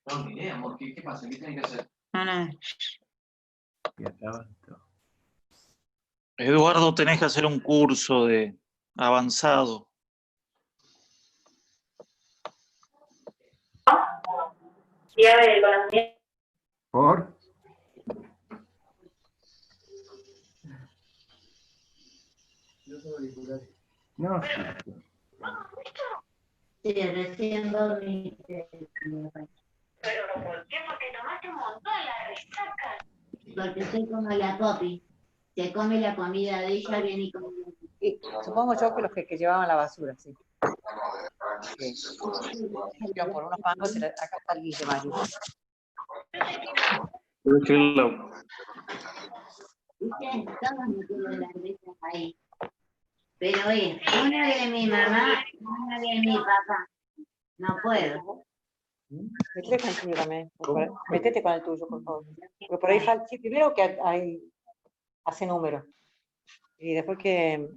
No, ni idea, amor. ¿Qué pasa? ¿Qué tienen que hacer? No, no. Y acá, Eduardo, tenés que hacer un curso de avanzado. Llave de conocimiento. ¿por? No, sí. Sí, recién dormiste. Pero ¿por qué? Porque tomaste un montón la resaca. Porque soy como la Poppy. Se come la comida de ella, viene y come. Y supongo yo que los que llevaban la basura, sí. Por unos mangos, acá está el Guille Mario. ¿Viste? Todos me tienen las veces ahí. Pero es una de mi mamá, una de mi papá. No puedo. Métete con el tuyo también. Métete con el tuyo, por favor. Porque por ahí falta, sí, primero que hay, hace número. Y después que...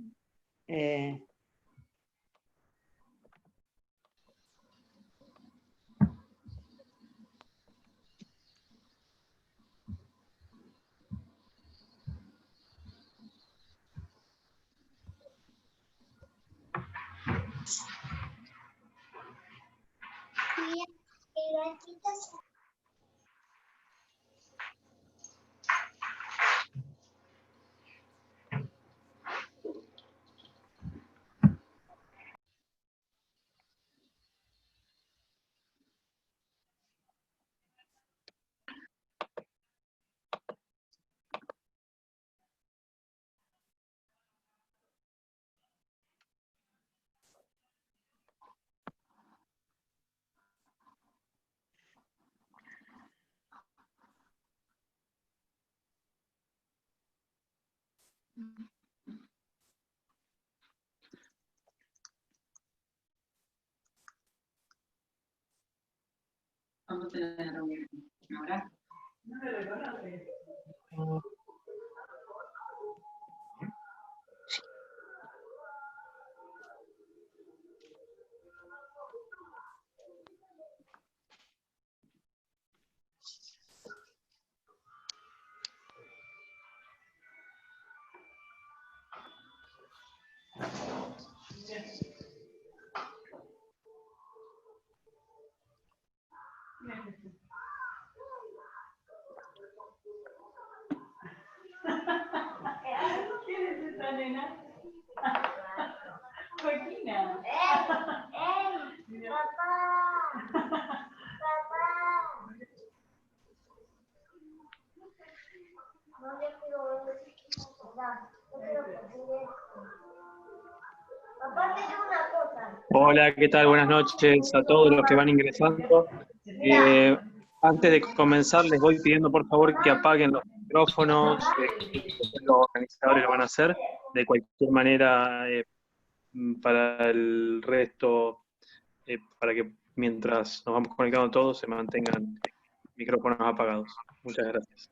¿Cuándo te la reunión? ¿Ahora? ¿Quién es esta nena? Joaquina. Papá. Papá. No le quiero ver. No quiero decir esto. Papá, te digo una cosa. Hola, ¿qué tal? Buenas noches a todos los que van ingresando. Antes de comenzar, les voy pidiendo por favor que apaguen los micrófonos, los organizadores lo van a hacer. De cualquier manera, para el resto, para que mientras nos vamos conectando todos, se mantengan micrófonos apagados. Muchas gracias.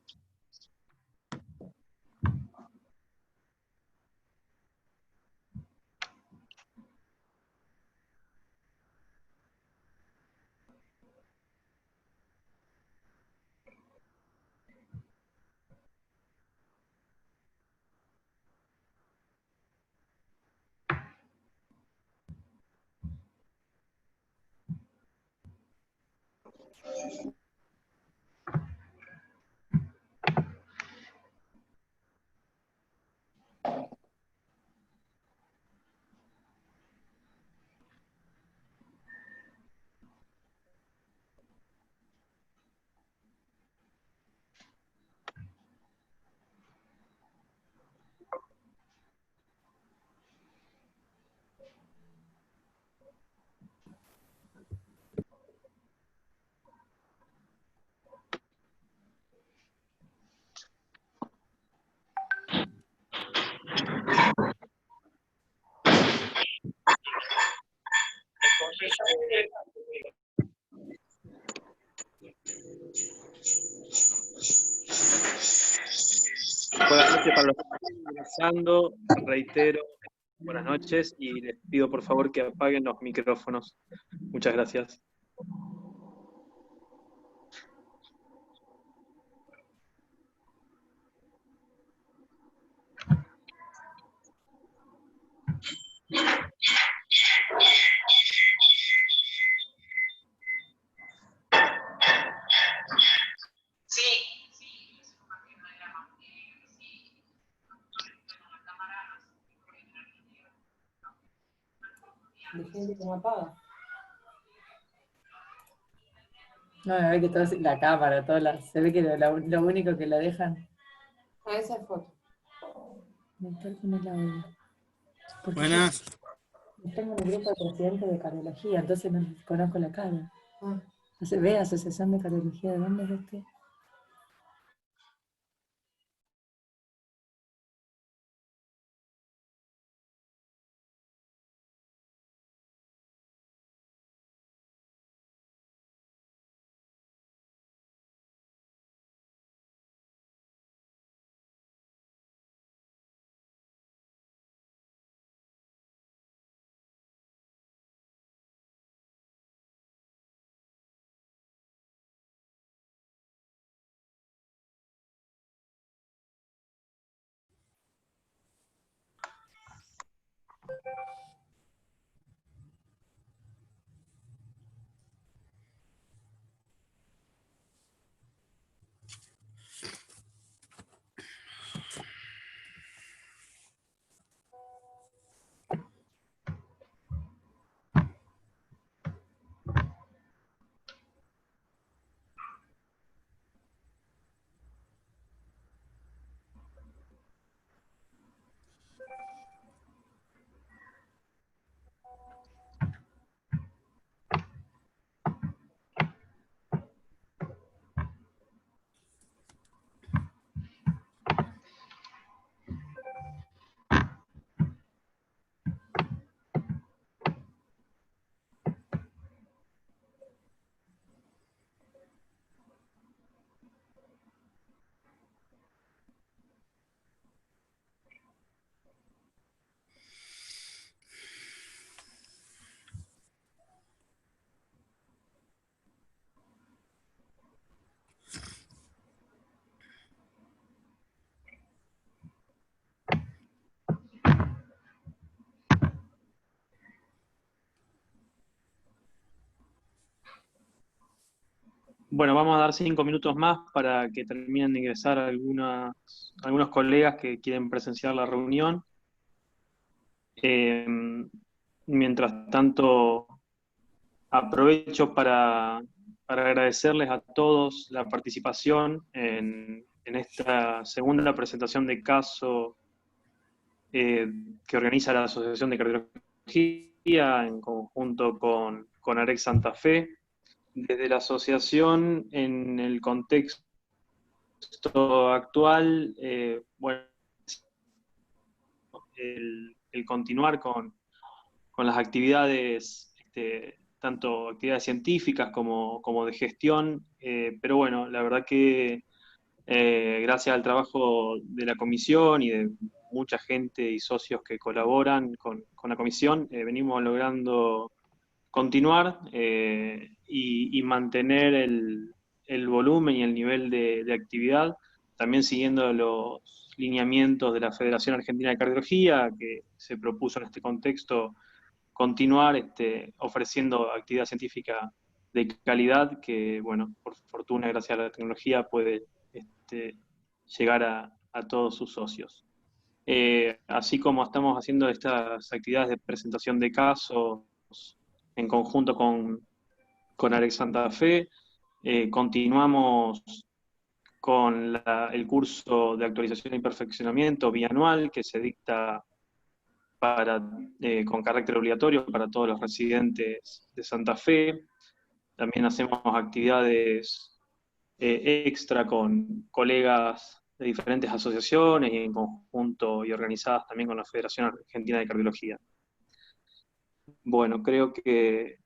Buenas noches para los que están ingresando, reitero, buenas noches y les pido por favor que apaguen los micrófonos. Muchas gracias. de gente que no apaga. No, a ver que todo la cámara, se ve que lo único que la dejan. Ah, esa es foto. Conectar con el audio. Porque Buenas. yo tengo en el grupo de presidente de cardiología, entonces no conozco la cara. Entonces, ve, Asociación de Cardiología, ¿de dónde es este? Bueno, vamos a dar 5 minutos más para que terminen de ingresar algunos colegas que quieren presenciar la reunión. Mientras tanto, aprovecho para agradecerles a todos la participación en esta segunda presentación de caso que organiza la Asociación de Cardiología en conjunto con AREC Santa Fe. Desde la asociación, en el contexto actual, bueno, el continuar con las actividades, tanto actividades científicas como de gestión, pero bueno, la verdad que gracias al trabajo de la comisión y de mucha gente y socios que colaboran con la comisión, venimos logrando continuar y mantener el volumen y el nivel de actividad, también siguiendo los lineamientos de la Federación Argentina de Cardiología, que se propuso en este contexto continuar ofreciendo actividad científica de calidad que, bueno, por fortuna, gracias a la tecnología, puede llegar a todos sus socios. Así como estamos haciendo estas actividades de presentación de casos en conjunto con AREC Santa Fe, continuamos con el curso de actualización y perfeccionamiento bianual que se dicta con carácter obligatorio para todos los residentes de Santa Fe. También hacemos actividades extra con colegas de diferentes asociaciones y en conjunto y organizadas también con la Federación Argentina de Cardiología. Bueno, creo que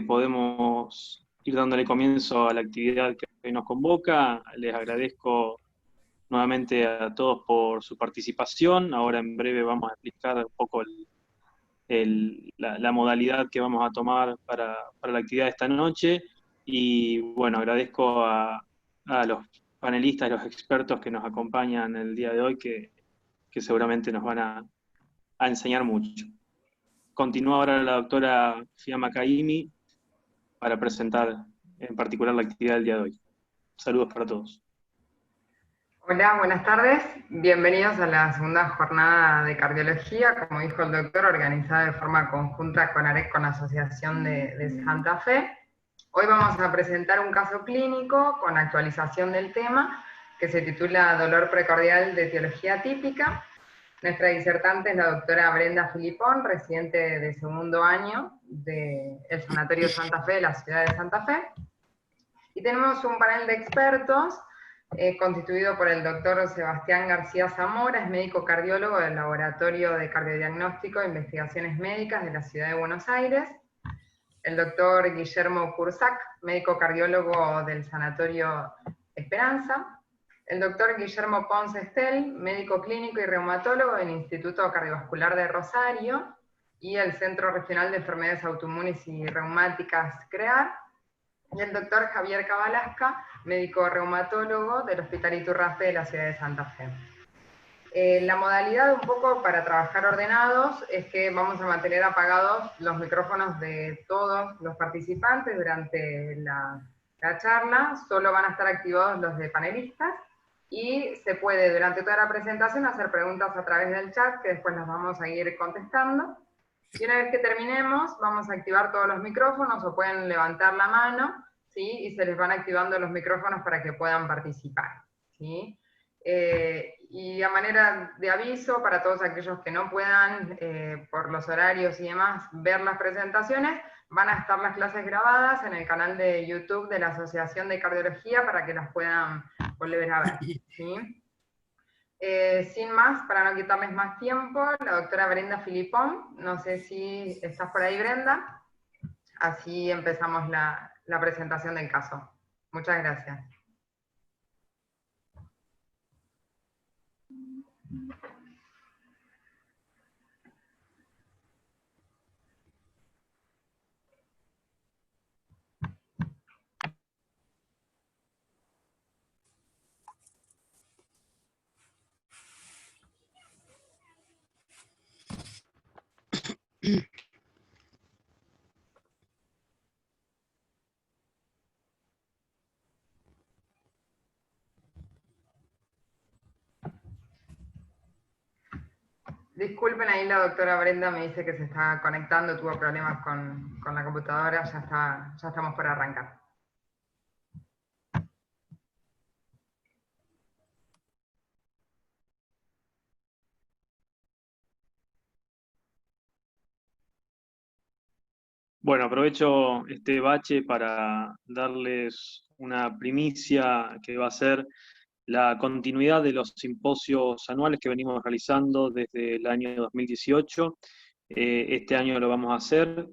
podemos ir dándole comienzo a la actividad que hoy nos convoca. Les agradezco nuevamente a todos por su participación. Ahora en breve vamos a explicar un poco la modalidad que vamos a tomar para la actividad de esta noche. Y bueno, agradezco a los panelistas, los expertos que nos acompañan el día de hoy, que seguramente nos van a enseñar mucho. Continúa ahora la doctora Fiamma Caimi para presentar en particular la actividad del día de hoy. Saludos para todos. Hola, buenas tardes. Bienvenidos a la segunda jornada de cardiología, como dijo el doctor, organizada de forma conjunta con AREC, con la Asociación de Santa Fe. Hoy vamos a presentar un caso clínico con actualización del tema, que se titula Dolor precordial de etiología típica. Nuestra disertante es la doctora Brenda Filipón, residente de segundo año del Sanatorio Santa Fe de la ciudad de Santa Fe. Y tenemos un panel de expertos constituido por el doctor Sebastián García Zamora, es médico cardiólogo del Laboratorio de Cardiodiagnóstico e Investigaciones Médicas de la Ciudad de Buenos Aires, el doctor Guillermo Cursac, médico cardiólogo del Sanatorio Esperanza, el doctor Guillermo Ponce Estel, médico clínico y reumatólogo del Instituto Cardiovascular de Rosario y el Centro Regional de Enfermedades Autoinmunes y Reumáticas CREAR, y el doctor Javier Cabalasca, médico reumatólogo del Hospital Iturraspe de la ciudad de Santa Fe. La modalidad un poco para trabajar ordenados es que vamos a mantener apagados los micrófonos de todos los participantes durante la charla, solo van a estar activados los de panelistas, y se puede durante toda la presentación hacer preguntas a través del chat, que después las vamos a ir contestando. Y una vez que terminemos, vamos a activar todos los micrófonos, o pueden levantar la mano, ¿sí? Y se les van activando los micrófonos para que puedan participar, ¿sí? Y a manera de aviso, para todos aquellos que no puedan, por los horarios y demás, ver las presentaciones, van a estar las clases grabadas en el canal de YouTube de la Asociación de Cardiología para que las puedan volver a ver, ¿sí? Sin más, para no quitarles más tiempo, la doctora Brenda Filipón, no sé si estás por ahí, Brenda, así empezamos la presentación del caso. Muchas gracias. Disculpen, ahí la doctora Brenda me dice que se está conectando, tuvo problemas con la computadora, ya estamos por arrancar. Bueno, aprovecho este bache para darles una primicia que va a ser la continuidad de los simposios anuales que venimos realizando desde el año 2018. Este año lo vamos a hacer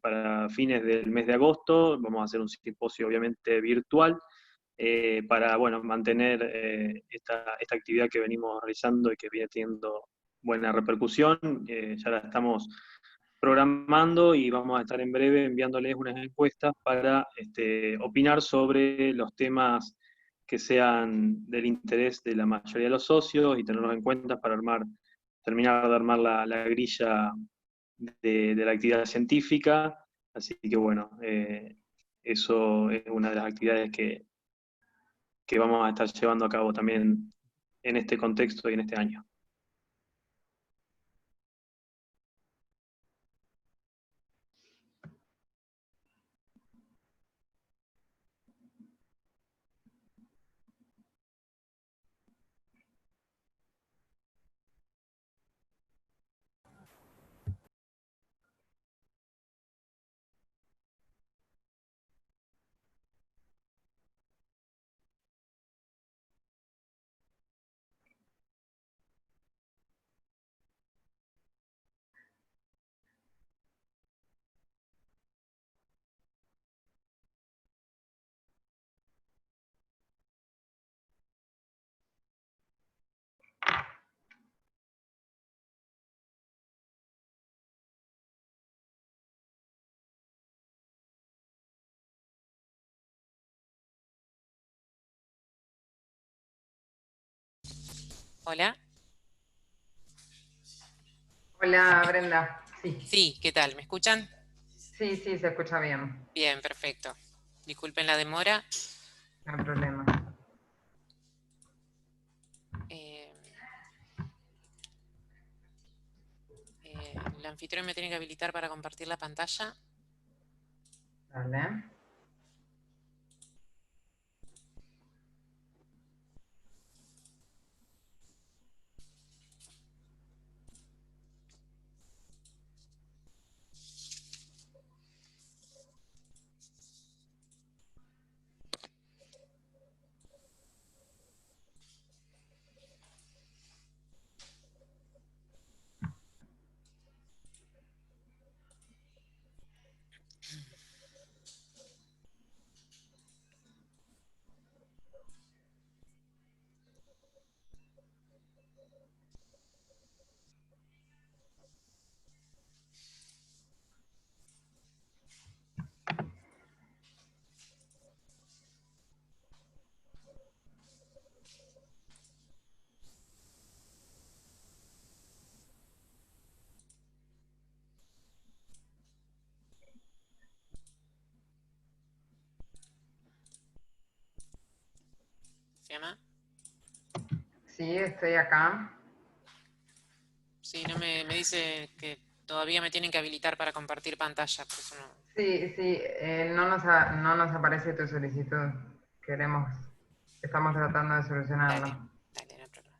para fines del mes de agosto. Vamos a hacer un simposio obviamente virtual para mantener esta actividad que venimos realizando y que viene teniendo buena repercusión. Ya la estamos programando y vamos a estar en breve enviándoles unas encuestas para opinar sobre los temas que sean del interés de la mayoría de los socios y tenerlos en cuenta para terminar de armar la grilla de la actividad científica. Así que bueno, eso es una de las actividades que vamos a estar llevando a cabo también en este contexto y en este año. Hola. Hola, Brenda. Sí. Sí, ¿qué tal? ¿Me escuchan? Sí, se escucha bien. Bien, perfecto. Disculpen la demora. No hay problema. el anfitrión me tiene que habilitar para compartir la pantalla. Dale. ¿Fiamma? Sí, estoy acá. Sí, no me dice que todavía me tienen que habilitar para compartir pantalla, por eso no. Sí, no nos aparece tu solicitud. Estamos tratando de solucionarlo. Dale, dale, no hay problema.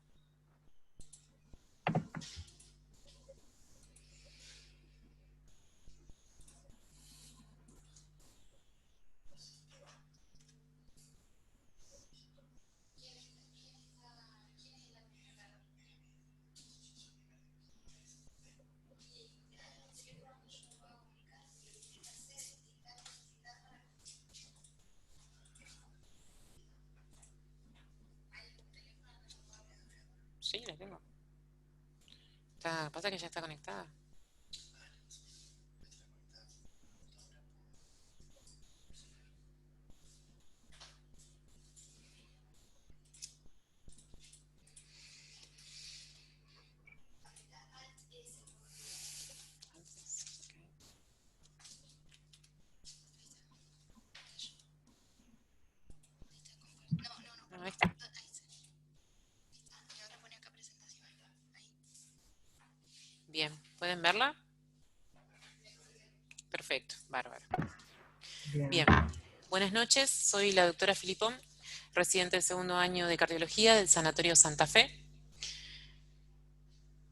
Sí, la tengo. Pasa que ya está conectada. No, ahí está. Bien, ¿pueden verla? Perfecto, bárbaro. Bien, buenas noches, soy la doctora Filipón, residente del segundo año de cardiología del Sanatorio Santa Fe.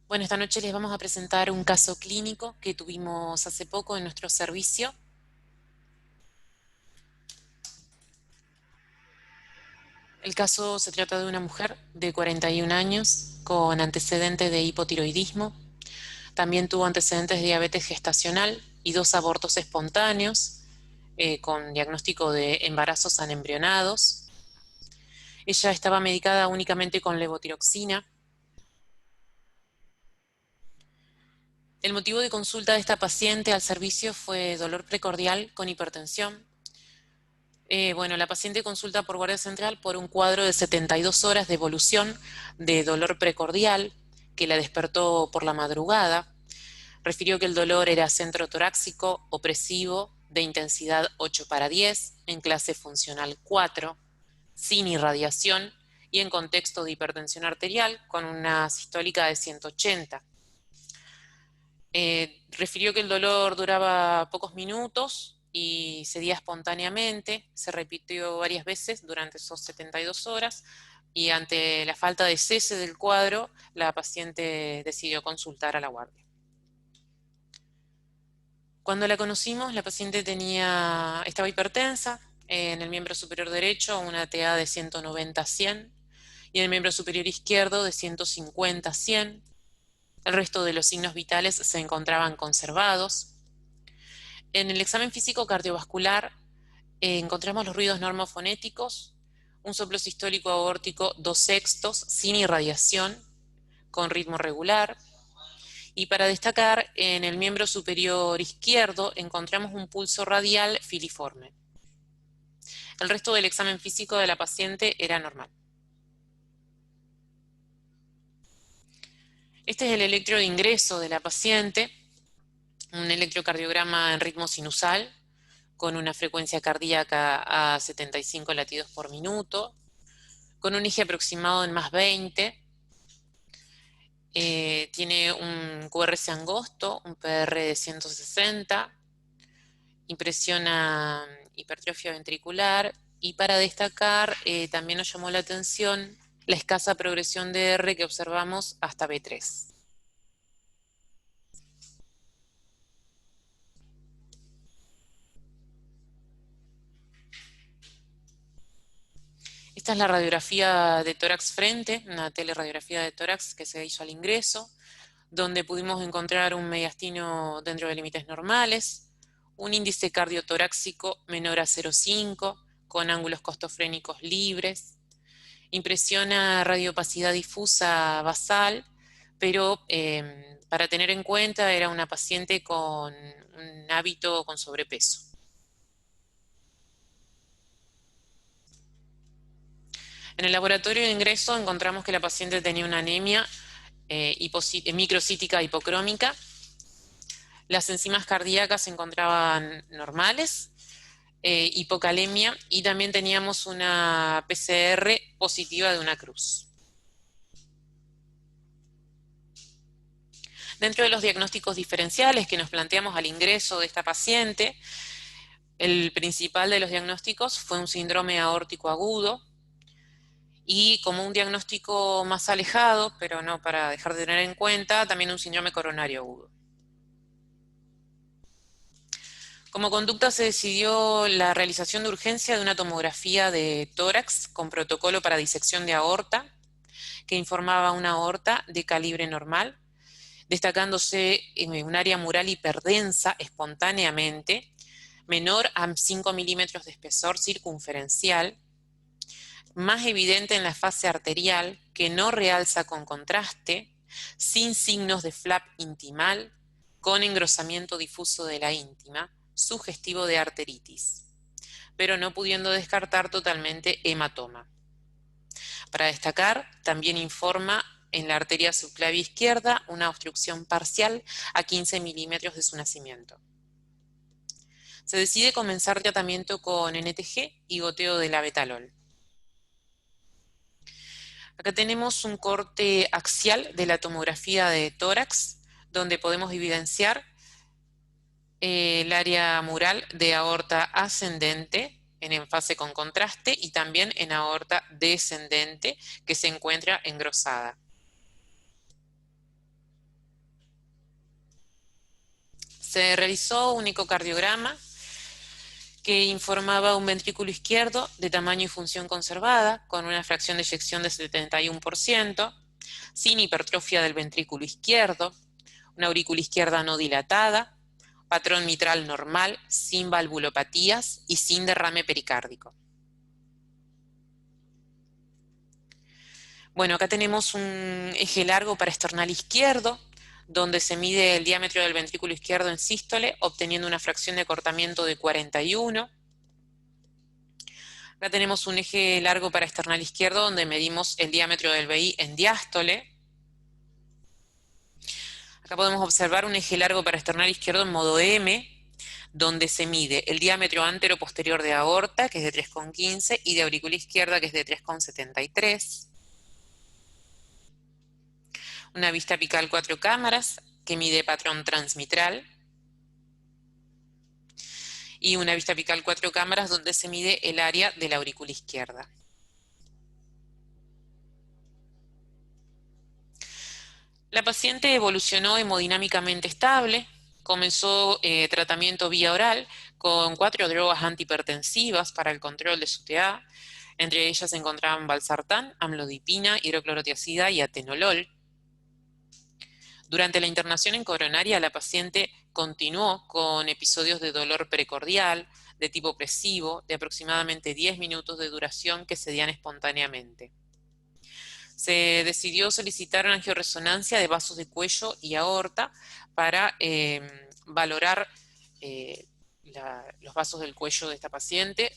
Bueno, esta noche les vamos a presentar un caso clínico que tuvimos hace poco en nuestro servicio. El caso se trata de una mujer de 41 años con antecedentes de hipotiroidismo. También tuvo antecedentes de diabetes gestacional y 2 abortos espontáneos con diagnóstico de embarazos anembrionados. Ella estaba medicada únicamente con levotiroxina. El motivo de consulta de esta paciente al servicio fue dolor precordial con hipertensión. Bueno, la paciente consulta por guardia central por un cuadro de 72 horas de evolución de dolor precordial que la despertó por la madrugada. Refirió que el dolor era centrotorácico, opresivo, de intensidad 8/10, en clase funcional 4, sin irradiación y en contexto de hipertensión arterial con una sistólica de 180. Refirió que el dolor duraba pocos minutos y cedía espontáneamente, se repitió varias veces durante esos 72 horas y ante la falta de cese del cuadro, la paciente decidió consultar a la guardia. Cuando la conocimos, la paciente estaba hipertensa, en el miembro superior derecho una TA de 190/100 y en el miembro superior izquierdo de 150/100. El resto de los signos vitales se encontraban conservados. En el examen físico cardiovascular encontramos los ruidos normofonéticos, un soplo sistólico aórtico 2/6 sin irradiación, con ritmo regular. Y para destacar, en el miembro superior izquierdo encontramos un pulso radial filiforme. El resto del examen físico de la paciente era normal. Este es el electro de ingreso de la paciente, un electrocardiograma en ritmo sinusal, con una frecuencia cardíaca a 75 latidos por minuto, con un eje aproximado en +20, tiene un QRS angosto, un PR de 160, impresiona hipertrofia ventricular, y para destacar también nos llamó la atención la escasa progresión de R que observamos hasta B3. Esta es la radiografía de tórax frente, una teleradiografía de tórax que se hizo al ingreso, donde pudimos encontrar un mediastino dentro de límites normales, un índice cardiotorácico menor a 0,5, con ángulos costofrénicos libres, impresiona radiopacidad difusa basal, pero para tener en cuenta era una paciente con un hábito con sobrepeso. En el laboratorio de ingreso encontramos que la paciente tenía una anemia microcítica hipocrómica. Las enzimas cardíacas se encontraban normales, hipocalemia, y también teníamos una PCR positiva de una cruz. Dentro de los diagnósticos diferenciales que nos planteamos al ingreso de esta paciente, el principal de los diagnósticos fue un síndrome aórtico agudo, y como un diagnóstico más alejado, pero no para dejar de tener en cuenta, también un síndrome coronario agudo. Como conducta se decidió la realización de urgencia de una tomografía de tórax con protocolo para disección de aorta, que informaba una aorta de calibre normal, destacándose un área mural hiperdensa espontáneamente, menor a 5 milímetros de espesor circunferencial, más evidente en la fase arterial, que no realza con contraste, sin signos de flap intimal, con engrosamiento difuso de la íntima, sugestivo de arteritis, pero no pudiendo descartar totalmente hematoma. Para destacar, también informa en la arteria subclavia izquierda una obstrucción parcial a 15 milímetros de su nacimiento. Se decide comenzar tratamiento con NTG y goteo de labetalol. Acá tenemos un corte axial de la tomografía de tórax, donde podemos evidenciar el área mural de aorta ascendente en fase con contraste y también en aorta descendente que se encuentra engrosada. Se realizó un ecocardiograma que informaba un ventrículo izquierdo de tamaño y función conservada, con una fracción de eyección de 71%, sin hipertrofia del ventrículo izquierdo, una aurícula izquierda no dilatada, patrón mitral normal, sin valvulopatías y sin derrame pericárdico. Bueno, acá tenemos un eje largo parasternal izquierdo, donde se mide el diámetro del ventrículo izquierdo en sístole, obteniendo una fracción de acortamiento de 41. Acá tenemos un eje largo parasternal izquierdo, donde medimos el diámetro del VI en diástole. Acá podemos observar un eje largo parasternal izquierdo en modo M, donde se mide el diámetro antero-posterior de aorta, que es de 3,15, y de aurícula izquierda, que es de 3,73. Una vista apical 4 cámaras, que mide patrón transmitral. Y una vista apical 4 cámaras, donde se mide el área de la aurícula izquierda. La paciente evolucionó hemodinámicamente estable, comenzó tratamiento vía oral con 4 drogas antihipertensivas para el control de su TA. Entre ellas se encontraban valsartán, amlodipina, hidroclorotiazida y atenolol. Durante la internación en coronaria, la paciente continuó con episodios de dolor precordial, de tipo opresivo, de aproximadamente 10 minutos de duración que cedían espontáneamente. Se decidió solicitar una angioresonancia de vasos de cuello y aorta para valorar los vasos del cuello de esta paciente.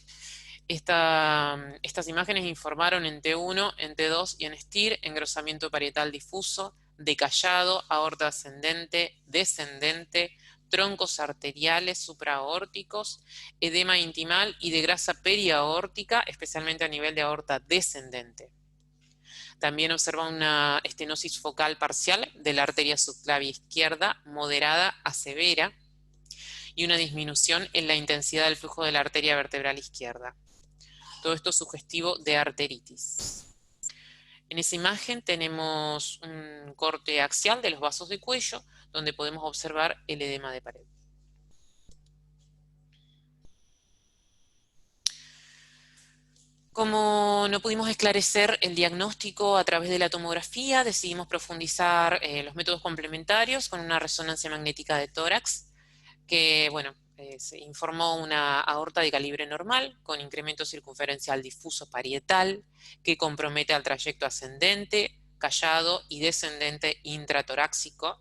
Estas imágenes informaron en T1, en T2 y en STIR, engrosamiento parietal difuso, decallado, aorta ascendente, descendente, troncos arteriales supraaórticos, edema intimal y de grasa periaórtica, especialmente a nivel de aorta descendente. También observa una estenosis focal parcial de la arteria subclavia izquierda, moderada a severa, y una disminución en la intensidad del flujo de la arteria vertebral izquierda. Todo esto sugestivo de arteritis. En esa imagen tenemos un corte axial de los vasos de cuello, donde podemos observar el edema de pared. Como no pudimos esclarecer el diagnóstico a través de la tomografía, decidimos profundizar los métodos complementarios con una resonancia magnética de tórax, que, bueno, se informó una aorta de calibre normal, con incremento circunferencial difuso parietal, que compromete al trayecto ascendente, callado y descendente intratorácico.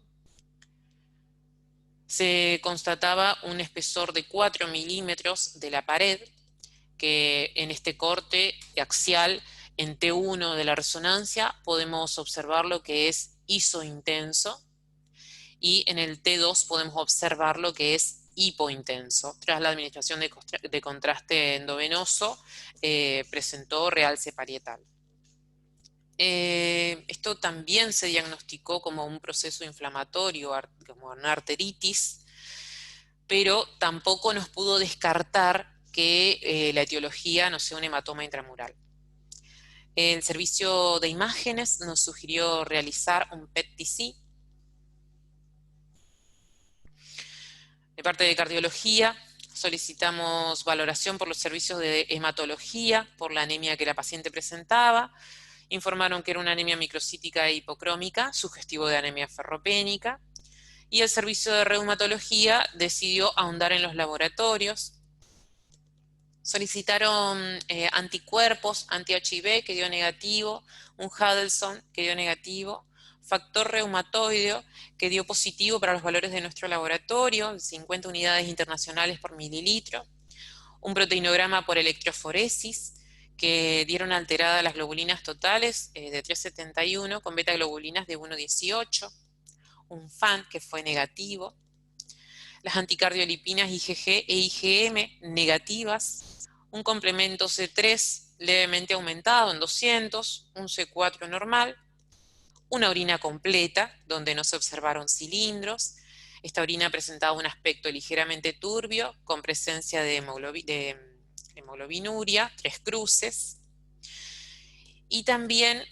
Se constataba un espesor de 4 milímetros de la pared, que en este corte axial en T1 de la resonancia podemos observar lo que es isointenso, y en el T2 podemos observar lo que es hipointenso. Tras la administración de contraste endovenoso, presentó realce parietal. Esto también se diagnosticó como un proceso inflamatorio, como una arteritis, pero tampoco nos pudo descartar que la etiología no sea un hematoma intramural. El servicio de imágenes nos sugirió realizar un PET-TC. De parte de cardiología, solicitamos valoración por los servicios de hematología, por la anemia que la paciente presentaba. Informaron que era una anemia microcítica e hipocrómica, sugestivo de anemia ferropénica. Y el servicio de reumatología decidió ahondar en los laboratorios. Solicitaron anticuerpos, anti-HIV, que dio negativo, un Huddleston, que dio negativo, factor reumatoideo, que dio positivo para los valores de nuestro laboratorio, 50 unidades internacionales por mililitro, un proteinograma por electroforesis, que dieron alteradas las globulinas totales de 371 con beta-globulinas de 1,18, un FAN, que fue negativo, las anticardiolipinas IgG e IgM negativas, un complemento C3 levemente aumentado en 200, un C4 normal, una orina completa donde no se observaron cilindros. Esta orina presentaba un aspecto ligeramente turbio con presencia de hemoglobinuria, 3 cruces, y también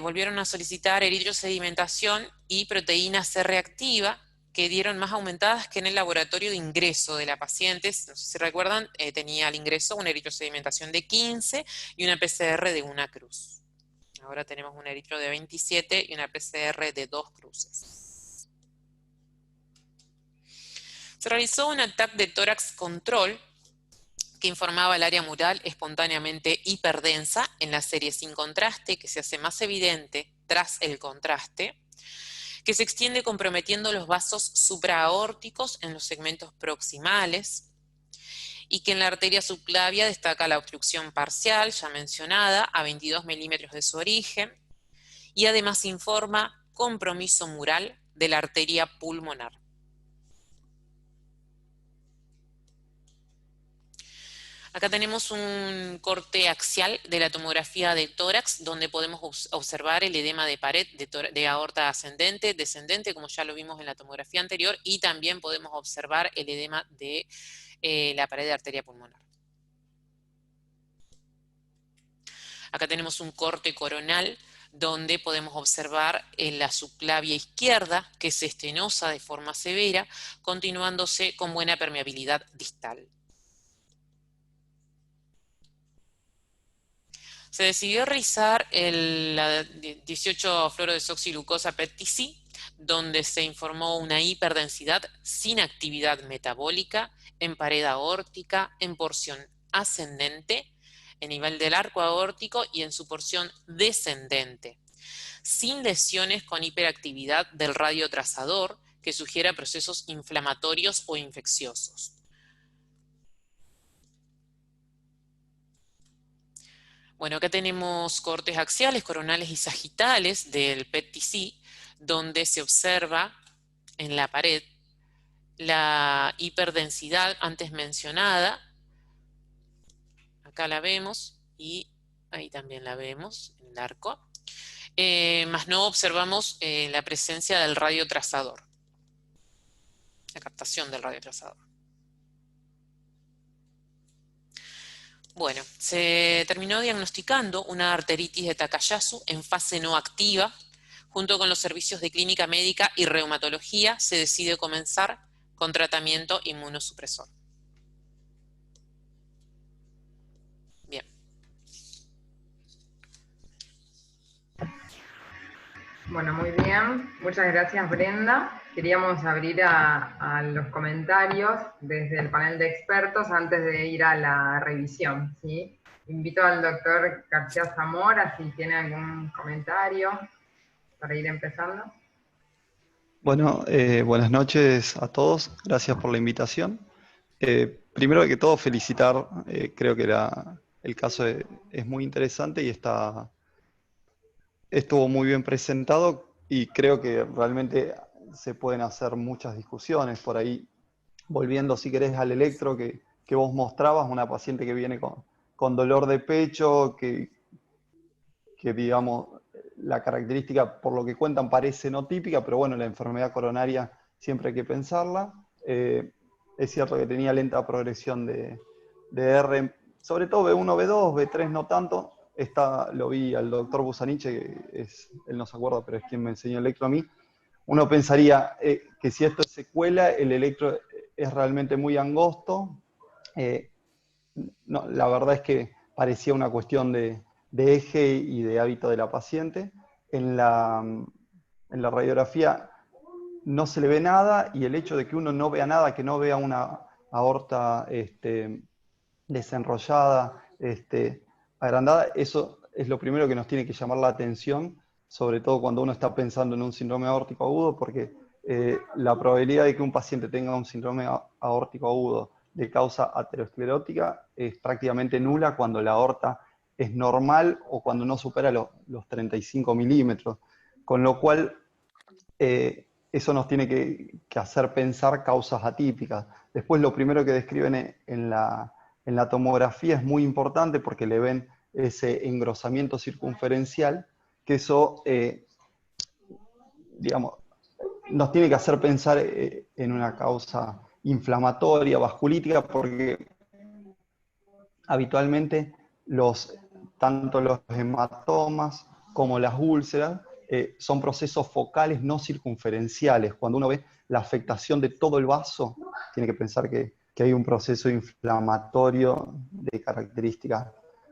volvieron a solicitar eritrosedimentación y proteína C reactiva, que dieron más aumentadas que en el laboratorio de ingreso de la paciente. No sé si recuerdan, tenía al ingreso una eritrosedimentación de 15 y una PCR de 1 cruz. Ahora tenemos un eritro de 27 y una PCR de 2 cruces. Se realizó un ATAC de tórax control que informaba el área mural espontáneamente hiperdensa en la serie sin contraste, que se hace más evidente tras el contraste, que se extiende comprometiendo los vasos supraaórticos en los segmentos proximales, y que en la arteria subclavia destaca la obstrucción parcial, ya mencionada, a 22 milímetros de su origen, y además informa compromiso mural de la arteria pulmonar. Acá tenemos un corte axial de la tomografía de tórax, donde podemos observar el edema de pared de aorta ascendente, descendente, como ya lo vimos en la tomografía anterior, y también podemos observar el edema de la pared de arteria pulmonar. Acá tenemos un corte coronal, donde podemos observar en la subclavia izquierda, que es estenosa de forma severa, continuándose con buena permeabilidad distal. Se decidió realizar la 18-fluorodesoxiglucosa PET-TC, donde se informó una hiperdensidad sin actividad metabólica en pared aórtica, en porción ascendente, en nivel del arco aórtico y en su porción descendente, sin lesiones con hiperactividad del radiotrazador que sugiera procesos inflamatorios o infecciosos. Bueno, acá tenemos cortes axiales, coronales y sagitales del PET-TC, donde se observa en la pared la hiperdensidad antes mencionada. Acá la vemos y ahí también la vemos en el arco. Más no observamos la presencia del radiotrazador, la captación del radiotrazador. Bueno, se terminó diagnosticando una arteritis de Takayasu en fase no activa. Junto con los servicios de clínica médica y reumatología, se decide comenzar con tratamiento inmunosupresor. Bien. Bueno, muy bien. Muchas gracias, Brenda. Queríamos abrir a los comentarios desde el panel de expertos antes de ir a la revisión, ¿sí? Invito al doctor García Zamora si tiene algún comentario para ir empezando. Bueno, buenas noches a todos. Gracias por la invitación. Primero que todo, felicitar. Creo que el caso es muy interesante y estuvo muy bien presentado y creo que realmente se pueden hacer muchas discusiones por ahí. Volviendo, si querés, al electro que vos mostrabas, una paciente que viene con dolor de pecho, que digamos, la característica, por lo que cuentan, parece no típica, pero bueno, la enfermedad coronaria siempre hay que pensarla. Es cierto que tenía lenta progresión de R, sobre todo B1, B2, B3 no tanto. Lo vi al doctor Busaniche, él no se acuerda, pero es quien me enseñó electro a mí. Uno pensaría que si esto es secuela, el electro es realmente muy angosto. No, la verdad es que parecía una cuestión de eje y de hábito de la paciente. En la radiografía no se le ve nada, y el hecho de que uno no vea nada, que no vea una aorta desenrollada, agrandada, eso es lo primero que nos tiene que llamar la atención, sobre todo cuando uno está pensando en un síndrome aórtico agudo, porque la probabilidad de que un paciente tenga un síndrome aórtico agudo de causa aterosclerótica es prácticamente nula cuando la aorta es normal o cuando no supera los 35 milímetros. Con lo cual, eso nos tiene que hacer pensar causas atípicas. Después, lo primero que describen en la tomografía es muy importante porque le ven ese engrosamiento circunferencial, que eso, digamos, nos tiene que hacer pensar en una causa inflamatoria, vasculítica, porque habitualmente tanto los hematomas como las úlceras son procesos focales no circunferenciales. Cuando uno ve la afectación de todo el vaso, tiene que pensar que hay un proceso inflamatorio de características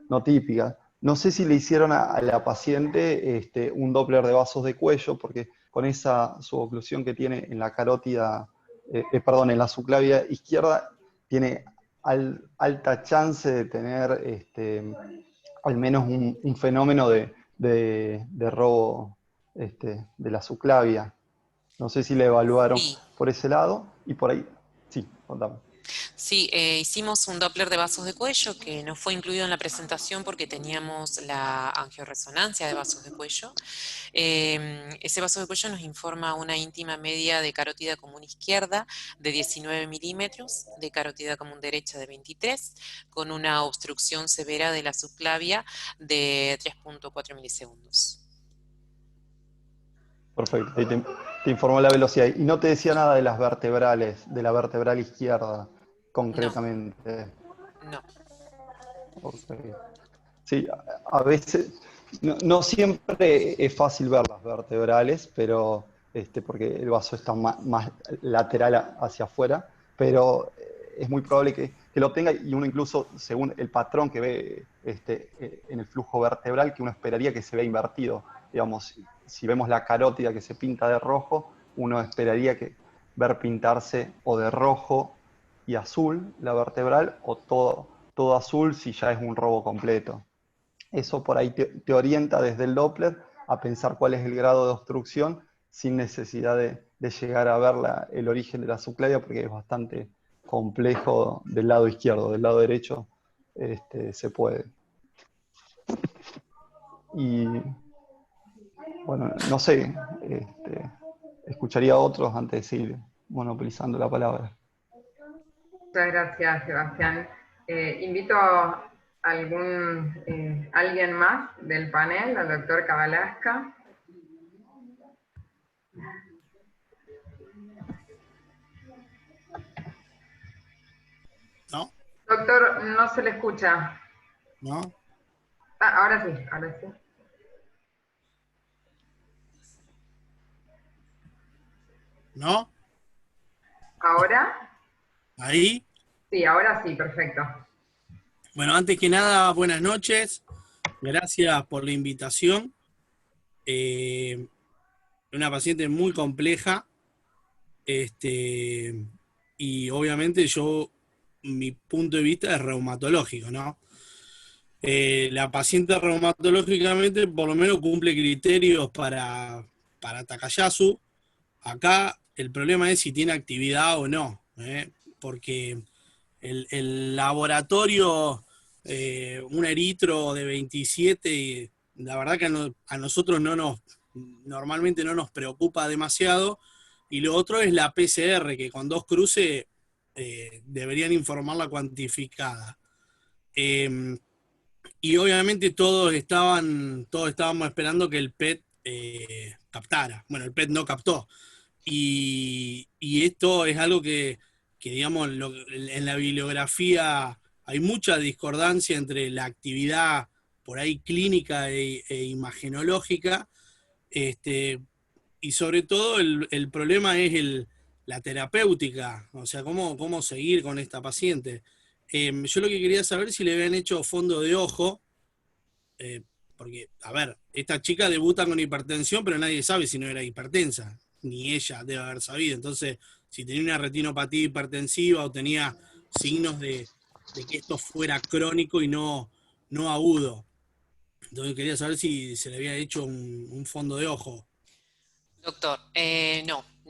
no típicas. No sé si le hicieron a la paciente un Doppler de vasos de cuello, porque con esa suboclusión que tiene en la carótida, en la subclavia izquierda, tiene alta chance de tener al menos un fenómeno de robo de la subclavia. No sé si le evaluaron por ese lado, y por ahí, sí, contame. Sí, hicimos un Doppler de vasos de cuello que no fue incluido en la presentación porque teníamos la angioresonancia de vasos de cuello. Ese vaso de cuello nos informa una íntima media de carótida común izquierda de 19 milímetros, de carótida común derecha de 23, con una obstrucción severa de la subclavia de 3.4 milisegundos. Perfecto, ahí te informó la velocidad. Y no te decía nada de las vertebrales, de la vertebral izquierda, concretamente. No. Okay. Sí, a veces, no siempre es fácil ver las vertebrales, pero porque el vaso está más lateral hacia afuera, pero es muy probable que lo tenga, y uno incluso, según el patrón que ve en el flujo vertebral, que uno esperaría que se vea invertido. Digamos, si vemos la carótida que se pinta de rojo, uno esperaría ver pintarse o de rojo y azul la vertebral, o todo azul si ya es un robo completo. Eso por ahí te orienta desde el Doppler a pensar cuál es el grado de obstrucción sin necesidad de llegar a ver el origen de la subclavia, porque es bastante complejo del lado izquierdo. Del lado derecho se puede. Y bueno, no sé, escucharía a otros antes de seguir monopolizando la palabra. Muchas gracias, Sebastián. Invito a ¿Alguien más del panel? ¿El doctor Cabalasca? ¿No? Doctor, no se le escucha. ¿No? Ah, ahora sí, ahora sí. ¿No? ¿Ahora? ¿Ahí? Sí, ahora sí, perfecto. Bueno, antes que nada, buenas noches. Gracias por la invitación. Una paciente muy compleja. Y obviamente mi punto de vista es reumatológico, ¿no? La paciente reumatológicamente por lo menos cumple criterios para Takayasu. Acá el problema es si tiene actividad o no, porque el laboratorio, un eritro de 27, la verdad que a nosotros normalmente no nos preocupa demasiado, y lo otro es la PCR, que con 2 cruces deberían informarla cuantificada. Y obviamente todos estábamos esperando que el PET captara. Bueno, el PET no captó. Y esto es algo que digamos, en la bibliografía hay mucha discordancia entre la actividad por ahí clínica e imagenológica, y sobre todo el problema es la terapéutica, o sea, cómo seguir con esta paciente. Yo lo que quería saber si le habían hecho fondo de ojo, porque, a ver, esta chica debuta con hipertensión, pero nadie sabe si no era hipertensa, ni ella debe haber sabido. Entonces, si tenía una retinopatía hipertensiva o tenía signos de que esto fuera crónico y no agudo. Entonces quería saber si se le había hecho un fondo de ojo. Doctor,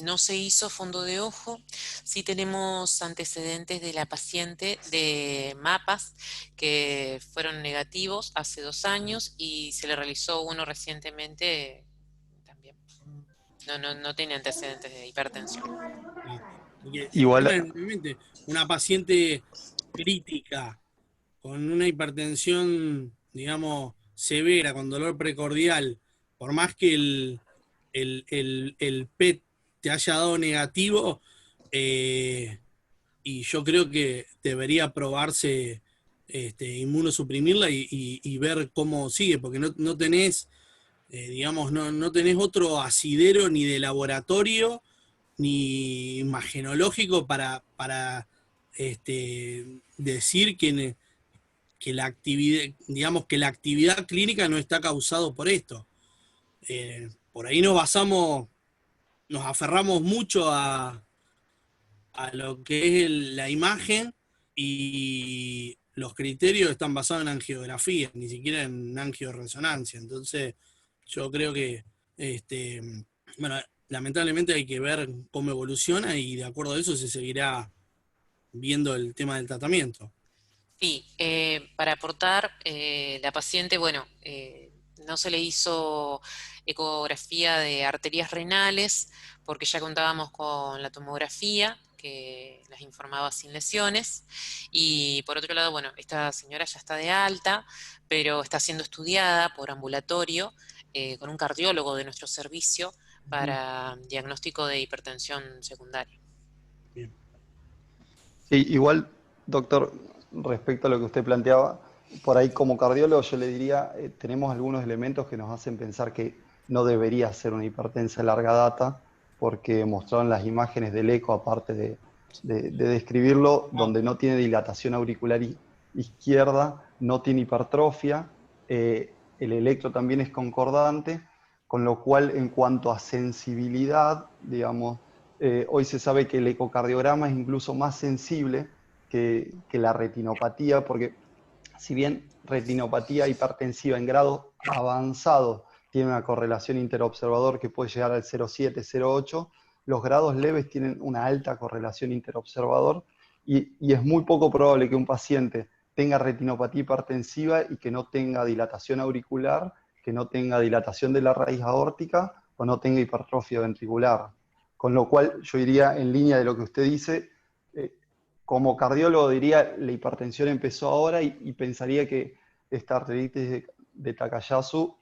no se hizo fondo de ojo. Sí tenemos antecedentes de la paciente de mapas que fueron negativos hace 2 años y se le realizó uno recientemente también. No tiene antecedentes de hipertensión. Porque el Igual, tema es, obviamente, una paciente crítica con una hipertensión, digamos, severa, con dolor precordial, por más que el PET te haya dado negativo, y yo creo que debería probarse inmunosuprimirla y ver cómo sigue, porque no tenés, digamos, no tenés otro asidero ni de laboratorio ni imagenológico para decir que la actividad, digamos que la actividad clínica no está causado por esto. Por ahí nos aferramos mucho a lo que es la imagen, y los criterios están basados en angiografía, ni siquiera en angioresonancia. Entonces, yo creo que, bueno, lamentablemente hay que ver cómo evoluciona y de acuerdo a eso se seguirá viendo el tema del tratamiento. Sí, para aportar, la paciente, bueno, no se le hizo ecografía de arterias renales porque ya contábamos con la tomografía que las informaba sin lesiones, y por otro lado, bueno, esta señora ya está de alta, pero está siendo estudiada por ambulatorio con un cardiólogo de nuestro servicio para diagnóstico de hipertensión secundaria. Bien. sí, igual, doctor, respecto a lo que usted planteaba, por ahí como cardiólogo yo le diría, tenemos algunos elementos que nos hacen pensar que no debería ser una hipertensa de larga data, porque mostraron las imágenes del eco, aparte de describirlo, donde no tiene dilatación auricular izquierda, no tiene hipertrofia, el electro también es concordante, con lo cual en cuanto a sensibilidad, digamos, hoy se sabe que el ecocardiograma es incluso más sensible que la retinopatía, porque si bien retinopatía hipertensiva en grado avanzado tiene una correlación interobservador que puede llegar al 0,7, 0,8, los grados leves tienen una alta correlación interobservador, y es muy poco probable que un paciente tenga retinopatía hipertensiva y que no tenga dilatación auricular, que no tenga dilatación de la raíz aórtica o no tenga hipertrofia ventricular. Con lo cual yo iría en línea de lo que usted dice, como cardiólogo diría, la hipertensión empezó ahora y pensaría que esta arteritis de Takayasu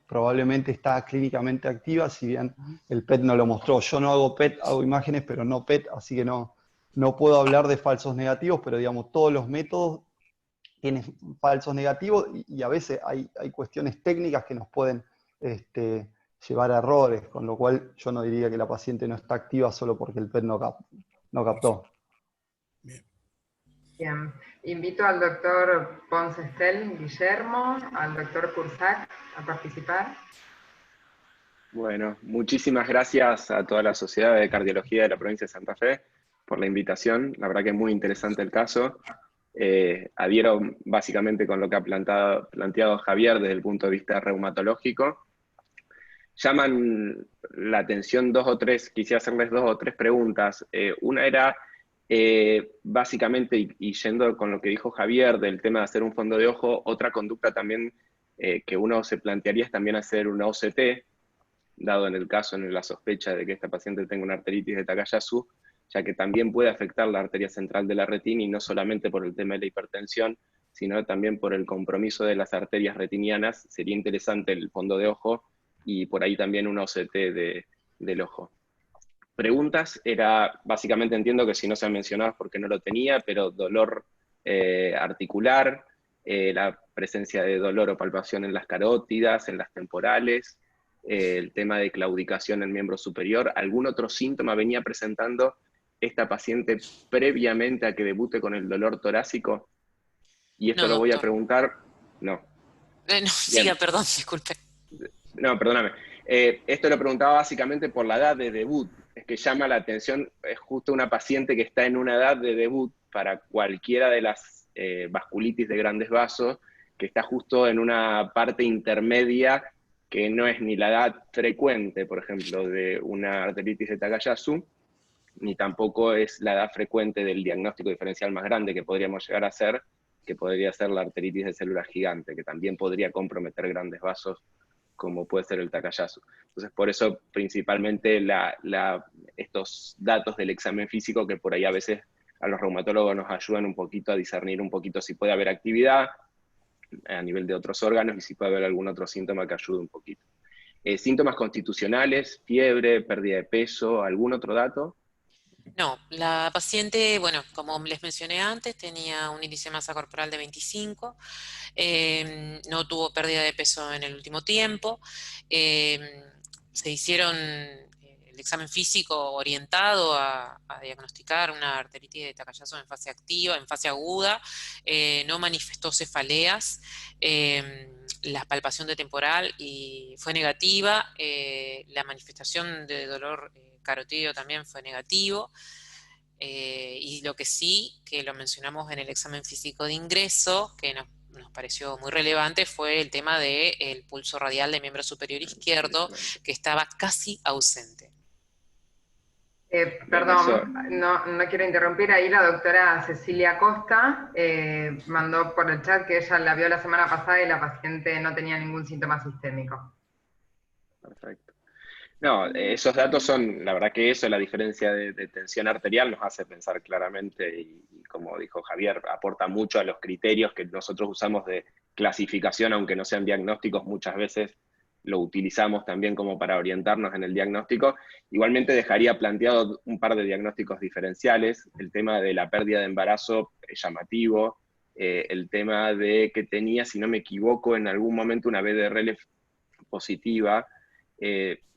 probablemente está clínicamente activa, si bien el PET no lo mostró. Yo no hago PET, hago imágenes, pero no PET, así que no puedo hablar de falsos negativos, pero digamos, todos los métodos tienen falsos negativos y a veces hay cuestiones técnicas que nos pueden llevar a errores, con lo cual yo no diría que la paciente no está activa solo porque el PET no captó. Bien, invito al doctor Ponce Estel Guillermo, al doctor Cursac a participar. Bueno, muchísimas gracias a toda la Sociedad de Cardiología de la provincia de Santa Fe por la invitación. La verdad que es muy interesante el caso. Adhiero básicamente con lo que ha planteado Javier desde el punto de vista reumatológico. Llaman la atención quisiera hacerles dos o tres preguntas. Una era, básicamente, y yendo con lo que dijo Javier del tema de hacer un fondo de ojo, otra conducta también que uno se plantearía es también hacer una OCT, dado en el caso, en la sospecha de que esta paciente tenga una arteritis de Takayasu, ya que también puede afectar la arteria central de la retina, y no solamente por el tema de la hipertensión, sino también por el compromiso de las arterias retinianas. Sería interesante el fondo de ojo, y por ahí también una OCT del ojo. Preguntas, era, básicamente entiendo que si no se han mencionado es porque no lo tenía, pero dolor articular, la presencia de dolor o palpación en las carótidas, en las temporales, el tema de claudicación en el miembro superior. ¿Algún otro síntoma venía presentando esta paciente previamente a que debute con el dolor torácico? Y esto No, lo voy a doctor. preguntar... No. No, siga, perdón, disculpe. No, perdóname. Esto lo preguntaba básicamente por la edad de debut. Es que llama la atención, es justo una paciente que está en una edad de debut para cualquiera de las vasculitis de grandes vasos, que está justo en una parte intermedia que no es ni la edad frecuente, por ejemplo, de una arteritis de Takayasu, ni tampoco es la edad frecuente del diagnóstico diferencial más grande que podríamos llegar a hacer, que podría ser la arteritis de célula gigante, que también podría comprometer grandes vasos, como puede ser el Takayasu. Entonces, por eso, principalmente, estos datos del examen físico, que por ahí a veces a los reumatólogos nos ayudan un poquito a discernir un poquito si puede haber actividad a nivel de otros órganos y si puede haber algún otro síntoma que ayude un poquito. Síntomas constitucionales, fiebre, pérdida de peso, ¿algún otro dato? No, la paciente, bueno, como les mencioné antes, tenía un índice de masa corporal de 25, no tuvo pérdida de peso en el último tiempo, se hicieron el examen físico orientado a diagnosticar una arteritis de Takayasu en fase activa, en fase aguda, no manifestó cefaleas, la palpación de temporal y fue negativa, la manifestación de dolor carotídeo también fue negativo, y lo que sí, que lo mencionamos en el examen físico de ingreso, que nos pareció muy relevante, fue el tema del pulso radial de miembro superior izquierdo, que estaba casi ausente. Perdón, no quiero interrumpir, ahí la doctora Cecilia Costa mandó por el chat que ella la vio la semana pasada y la paciente no tenía ningún síntoma sistémico. Perfecto. No, esos datos son, la verdad que eso, la diferencia de tensión arterial nos hace pensar claramente, y como dijo Javier, aporta mucho a los criterios que nosotros usamos de clasificación, aunque no sean diagnósticos, muchas veces lo utilizamos también como para orientarnos en el diagnóstico. Igualmente dejaría planteado un par de diagnósticos diferenciales. El tema de la pérdida de embarazo es llamativo, el tema de que tenía, si no me equivoco, en algún momento una BDRL positiva.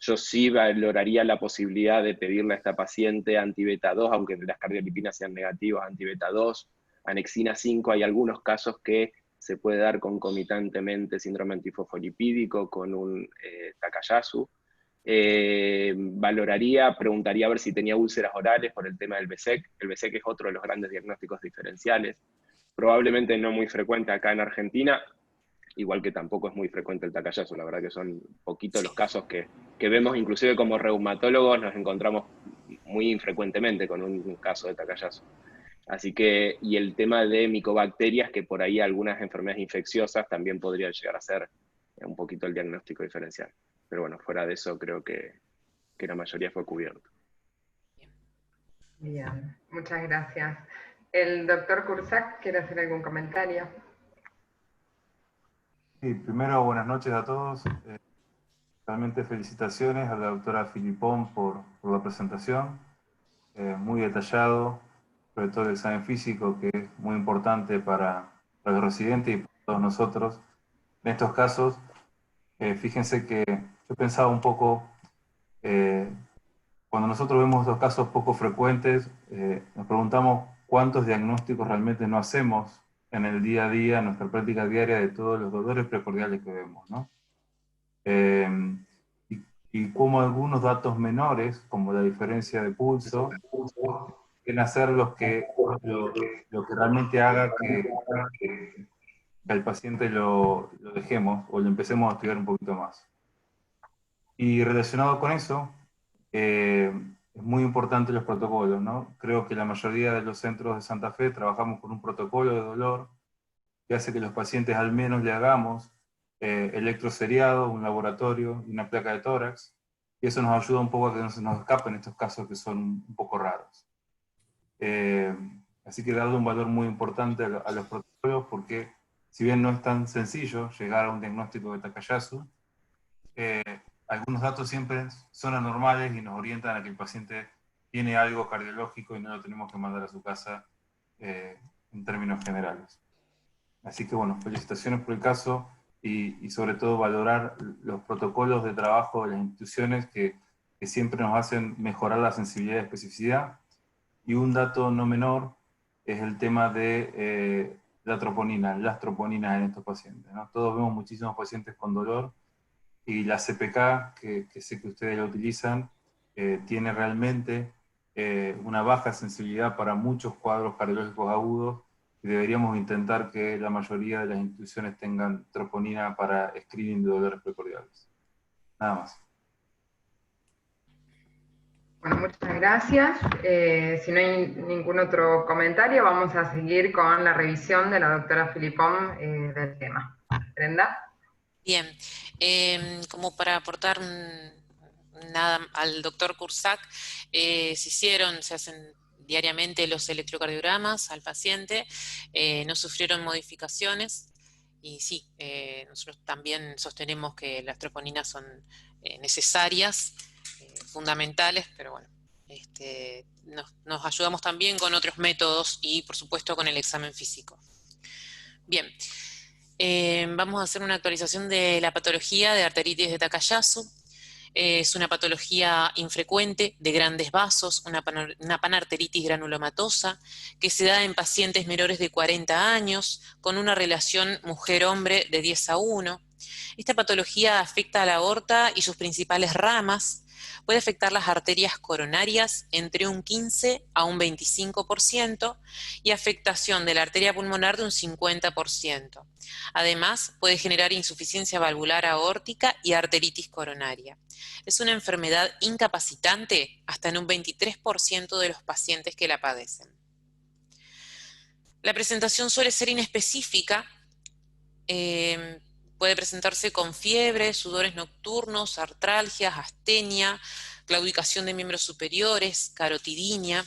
Yo sí valoraría la posibilidad de pedirle a esta paciente anti-beta 2, aunque las cardiolipinas sean negativas, anti-beta 2, anexina 5, hay algunos casos que se puede dar concomitantemente síndrome antifosfolipídico con un Takayasu. Preguntaría a ver si tenía úlceras orales por el tema del BSEC. El BSEC es otro de los grandes diagnósticos diferenciales, probablemente no muy frecuente acá en Argentina, igual que tampoco es muy frecuente el Takayasu. La verdad que son poquitos los casos que vemos, inclusive como reumatólogos nos encontramos muy infrecuentemente con un caso de Takayasu. Así que, y el tema de micobacterias, que por ahí algunas enfermedades infecciosas también podrían llegar a ser un poquito el diagnóstico diferencial. Pero bueno, fuera de eso creo que la mayoría fue cubierto. Bien, muchas gracias. El doctor Cursac quiere hacer algún comentario. Sí, primero, buenas noches a todos. Realmente felicitaciones a la doctora Filipón por la presentación. Muy detallado, sobre todo el examen físico, que es muy importante para los residentes y para todos nosotros. En estos casos, fíjense que yo pensaba un poco, cuando nosotros vemos estos casos poco frecuentes, nos preguntamos cuántos diagnósticos realmente no hacemos en el día a día, en nuestra práctica diaria, de todos los dolores precordiales que vemos, ¿no? Y cómo algunos datos menores, como la diferencia de pulso, pueden ser lo que realmente haga que al paciente lo dejemos o lo empecemos a estudiar un poquito más. Y relacionado con eso, es muy importante los protocolos, ¿no? Creo que la mayoría de los centros de Santa Fe trabajamos con un protocolo de dolor que hace que los pacientes al menos le hagamos electroseriado, un laboratorio y una placa de tórax, y eso nos ayuda un poco a que no se nos escapen estos casos que son un poco raros. Así que he dado un valor muy importante a los protocolos, porque si bien no es tan sencillo llegar a un diagnóstico de Takayasu, algunos datos siempre son anormales y nos orientan a que el paciente tiene algo cardiológico y no lo tenemos que mandar a su casa en términos generales. Así que bueno, felicitaciones por el caso y sobre todo valorar los protocolos de trabajo de las instituciones que siempre nos hacen mejorar la sensibilidad y especificidad. Y un dato no menor es el tema de las troponinas en estos pacientes, ¿no? Todos vemos muchísimos pacientes con dolor y la CPK, que sé que ustedes la utilizan, tiene realmente una baja sensibilidad para muchos cuadros cardiológicos agudos, y deberíamos intentar que la mayoría de las instituciones tengan troponina para screening de dolores precordiales. Nada más. Bueno, muchas gracias. Si no hay ningún otro comentario, vamos a seguir con la revisión de la doctora Filipón del tema. Brenda. Bien, como para aportar nada al doctor Cursac, se hacen diariamente los electrocardiogramas al paciente, no sufrieron modificaciones, y sí, nosotros también sostenemos que las troponinas son necesarias, fundamentales, pero bueno, nos ayudamos también con otros métodos y por supuesto con el examen físico. Bien. Vamos a hacer una actualización de la patología de arteritis de Takayasu. Es una patología infrecuente de grandes vasos, una panarteritis granulomatosa, que se da en pacientes menores de 40 años, con una relación mujer-hombre de 10:1. Esta patología afecta a la aorta y sus principales ramas. Puede afectar las arterias coronarias entre un 15 a un 25% y afectación de la arteria pulmonar de un 50%. Además, puede generar insuficiencia valvular aórtica y arteritis coronaria. Es una enfermedad incapacitante hasta en un 23% de los pacientes que la padecen. La presentación suele ser inespecífica. Puede presentarse con fiebre, sudores nocturnos, artralgias, astenia, claudicación de miembros superiores, carotidinia.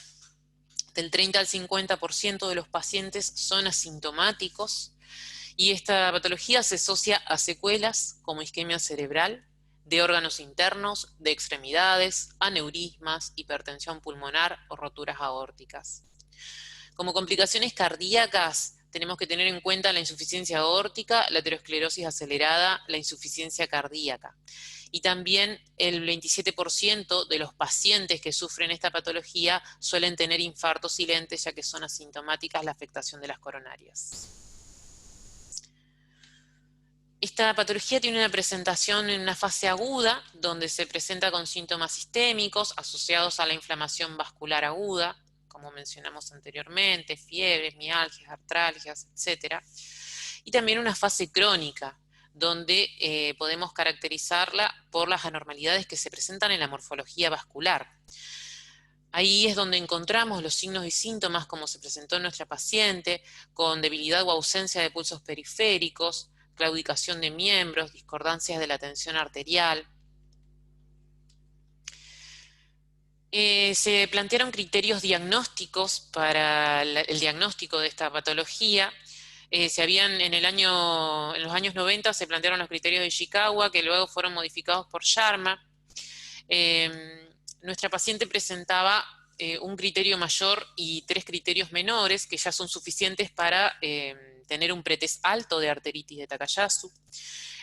Del 30 al 50% de los pacientes son asintomáticos, y esta patología se asocia a secuelas como isquemia cerebral, de órganos internos, de extremidades, aneurismas, hipertensión pulmonar o roturas aórticas. Como complicaciones cardíacas, tenemos que tener en cuenta la insuficiencia aórtica, la aterosclerosis acelerada, la insuficiencia cardíaca. Y también el 27% de los pacientes que sufren esta patología suelen tener infarto silente, ya que son asintomáticas la afectación de las coronarias. Esta patología tiene una presentación en una fase aguda, donde se presenta con síntomas sistémicos asociados a la inflamación vascular aguda, como mencionamos anteriormente, fiebres, mialgias, artralgias, etc. Y también una fase crónica, donde podemos caracterizarla por las anormalidades que se presentan en la morfología vascular. Ahí es donde encontramos los signos y síntomas como se presentó en nuestra paciente, con debilidad o ausencia de pulsos periféricos, claudicación de miembros, discordancias de la tensión arterial. Se plantearon criterios diagnósticos para el diagnóstico de esta patología. En los años 90 se plantearon los criterios de Ishikawa, que luego fueron modificados por Sharma. Nuestra paciente presentaba un criterio mayor y 3 criterios menores, que ya son suficientes para tener un pretest alto de arteritis de Takayasu.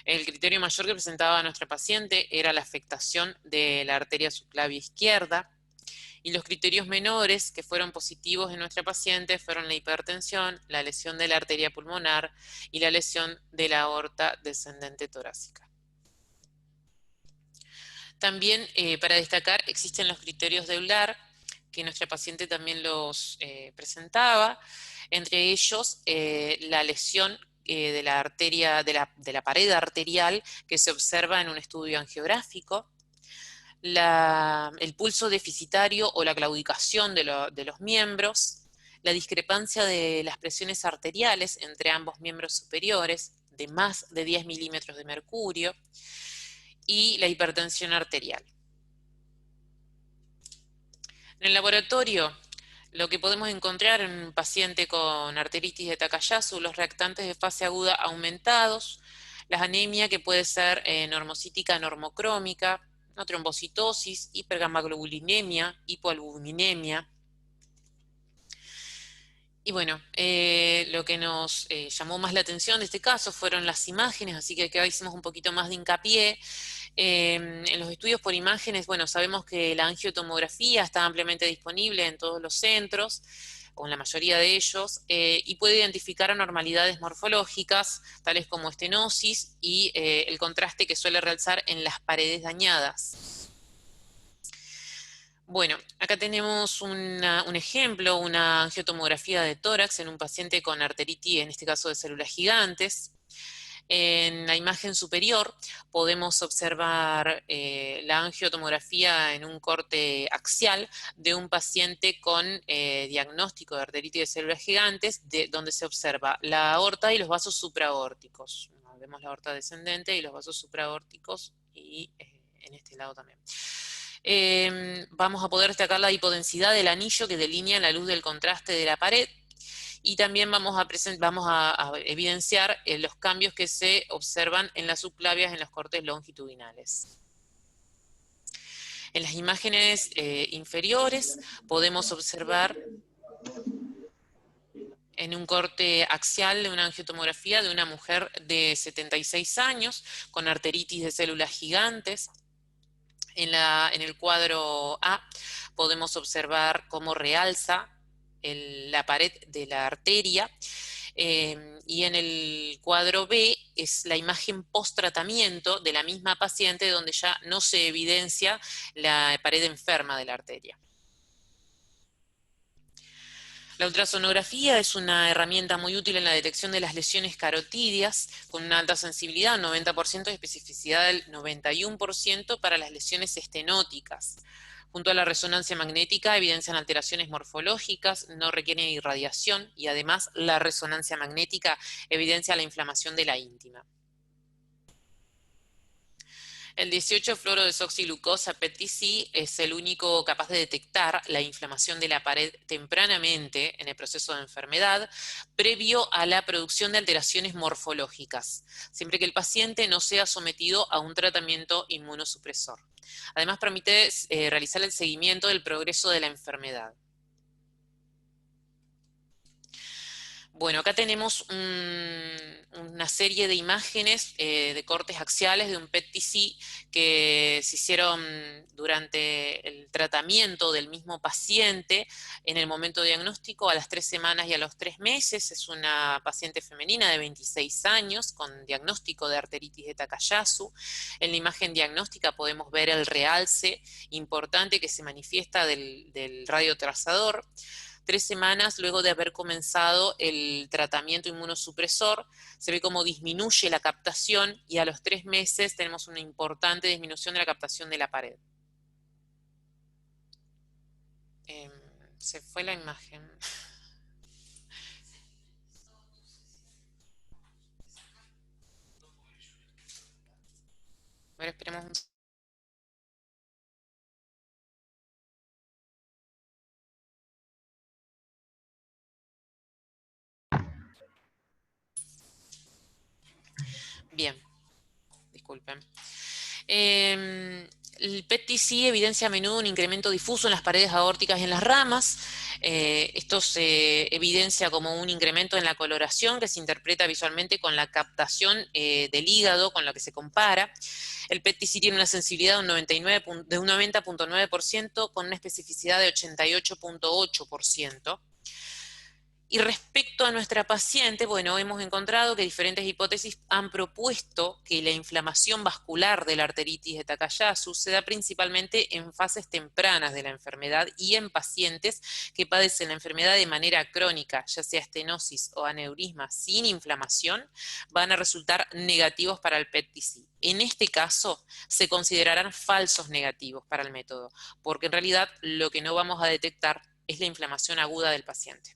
El criterio mayor que presentaba nuestra paciente era la afectación de la arteria subclavia izquierda, y los criterios menores que fueron positivos en nuestra paciente fueron la hipertensión, la lesión de la arteria pulmonar y la lesión de la aorta descendente torácica. También, para destacar, existen los criterios de Euler, que nuestra paciente también los presentaba, entre ellos la lesión de la arteria, de la pared arterial que se observa en un estudio angiográfico, el pulso deficitario o la claudicación de los miembros, la discrepancia de las presiones arteriales entre ambos miembros superiores de más de 10 milímetros de mercurio y la hipertensión arterial. En el laboratorio, lo que podemos encontrar en un paciente con arteritis de Takayasu, los reactantes de fase aguda aumentados, la anemia que puede ser normocítica normocrómica, una trombocitosis, hipergamaglobulinemia, hipoalbuminemia. Y bueno, lo que nos llamó más la atención de este caso fueron las imágenes, así que acá hicimos un poquito más de hincapié. En los estudios por imágenes, bueno, sabemos que la angiotomografía está ampliamente disponible en todos los centros, o en la mayoría de ellos, y puede identificar anormalidades morfológicas, tales como estenosis y el contraste que suele realzar en las paredes dañadas. Bueno, acá tenemos un ejemplo, una angiotomografía de tórax en un paciente con arteritis, en este caso de células gigantes. En la imagen superior podemos observar la angiotomografía en un corte axial de un paciente con diagnóstico de arteritis de células gigantes, donde se observa la aorta y los vasos supraórticos. Vemos la aorta descendente y los vasos supraórticos, y en este lado también. Vamos a poder destacar la hipodensidad del anillo que delinea la luz del contraste de la pared, y también vamos a evidenciar los cambios que se observan en las subclavias en los cortes longitudinales. En las imágenes inferiores podemos observar en un corte axial de una angiotomografía de una mujer de 76 años con arteritis de células gigantes. En el cuadro A podemos observar cómo realza la pared de la arteria, y en el cuadro B es la imagen post-tratamiento de la misma paciente, donde ya no se evidencia la pared enferma de la arteria. La ultrasonografía es una herramienta muy útil en la detección de las lesiones carotídeas, con una alta sensibilidad, un 90% y especificidad del 91% para las lesiones estenóticas. Junto a la resonancia magnética evidencian alteraciones morfológicas, no requieren irradiación, y además la resonancia magnética evidencia la inflamación de la íntima. El 18-fluorodesoxiglucosa PET-TC es el único capaz de detectar la inflamación de la pared tempranamente en el proceso de enfermedad, previo a la producción de alteraciones morfológicas, siempre que el paciente no sea sometido a un tratamiento inmunosupresor. Además, permite realizar el seguimiento del progreso de la enfermedad. Bueno, acá tenemos una serie de imágenes de cortes axiales de un PET-TC que se hicieron durante el tratamiento del mismo paciente en el momento diagnóstico, a las 3 semanas y a los 3 meses. Es una paciente femenina de 26 años con diagnóstico de arteritis de Takayasu. En la imagen diagnóstica podemos ver el realce importante que se manifiesta del radiotrazador. 3 semanas luego de haber comenzado el tratamiento inmunosupresor, se ve cómo disminuye la captación, y a los 3 meses tenemos una importante disminución de la captación de la pared. Se fue la imagen. A ver, esperemos un Bien, disculpen. El PET-TC evidencia a menudo un incremento difuso en las paredes aórticas y en las ramas. Esto se evidencia como un incremento en la coloración que se interpreta visualmente con la captación del hígado con lo que se compara. El PET-TC tiene una sensibilidad de un 90.9% con una especificidad de 88.8%. Y respecto a nuestra paciente, bueno, hemos encontrado que diferentes hipótesis han propuesto que la inflamación vascular de la arteritis de Takayasu se da principalmente en fases tempranas de la enfermedad y en pacientes que padecen la enfermedad de manera crónica, ya sea estenosis o aneurisma sin inflamación, van a resultar negativos para el PET-TC. En este caso, se considerarán falsos negativos para el método, porque en realidad lo que no vamos a detectar es la inflamación aguda del paciente.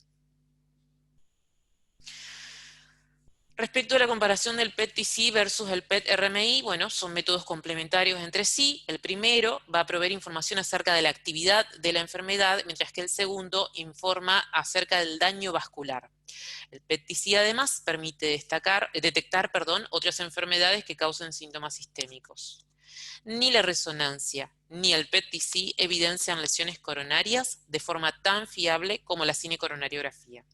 Respecto a la comparación del PET-TC versus el PET-RMI, bueno, son métodos complementarios entre sí. El primero va a proveer información acerca de la actividad de la enfermedad, mientras que el segundo informa acerca del daño vascular. El PET-TC además permite detectar otras enfermedades que causen síntomas sistémicos. Ni la resonancia ni el PET-TC evidencian lesiones coronarias de forma tan fiable como la cinecoronariografía.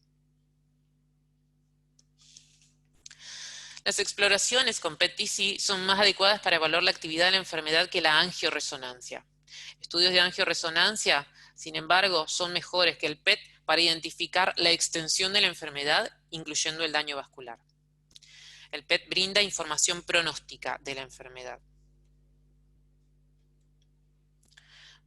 Las exploraciones con PET-TC son más adecuadas para evaluar la actividad de la enfermedad que la angioresonancia. Estudios de angioresonancia, sin embargo, son mejores que el PET para identificar la extensión de la enfermedad, incluyendo el daño vascular. El PET brinda información pronóstica de la enfermedad.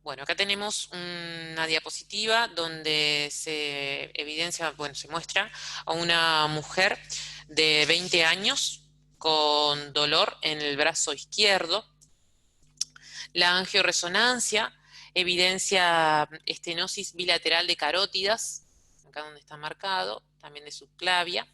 Bueno, acá tenemos una diapositiva donde se evidencia, bueno, se muestra a una mujer de 20 años con dolor en el brazo izquierdo. La angioresonancia evidencia estenosis bilateral de carótidas, acá donde está marcado, también de subclavia.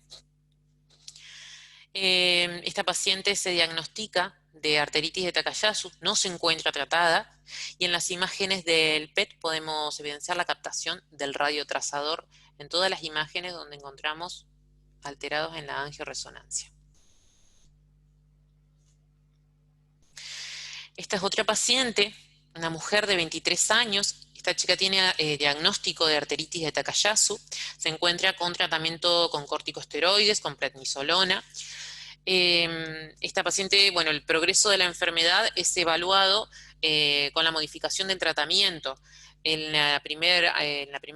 Esta paciente se diagnostica de arteritis de Takayasu, no se encuentra tratada, y en las imágenes del PET podemos evidenciar la captación del radiotrazador en todas las imágenes donde encontramos alterados en la angioresonancia. Esta es otra paciente, una mujer de 23 años. Esta chica tiene diagnóstico de arteritis de Takayasu, se encuentra con tratamiento con corticosteroides, con prednisolona. Esta paciente, bueno, el progreso de la enfermedad es evaluado con la modificación del tratamiento. En la primera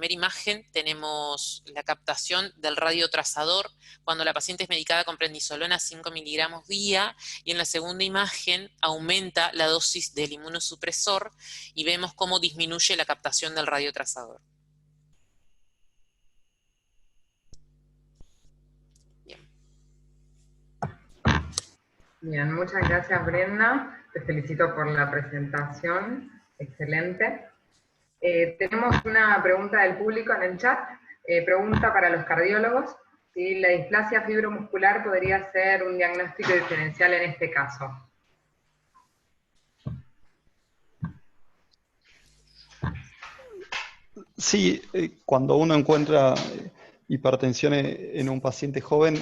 imagen tenemos la captación del radiotrazador cuando la paciente es medicada con prednisolona 5 miligramos día, y en la segunda imagen aumenta la dosis del inmunosupresor y vemos cómo disminuye la captación del radiotrazador. Bien, muchas gracias, Brenda. Te felicito por la presentación. Excelente. Tenemos una pregunta del público en el chat. Pregunta para los cardiólogos si la displasia fibromuscular podría ser un diagnóstico diferencial en este caso. Sí, cuando uno encuentra hipertensión en un paciente joven,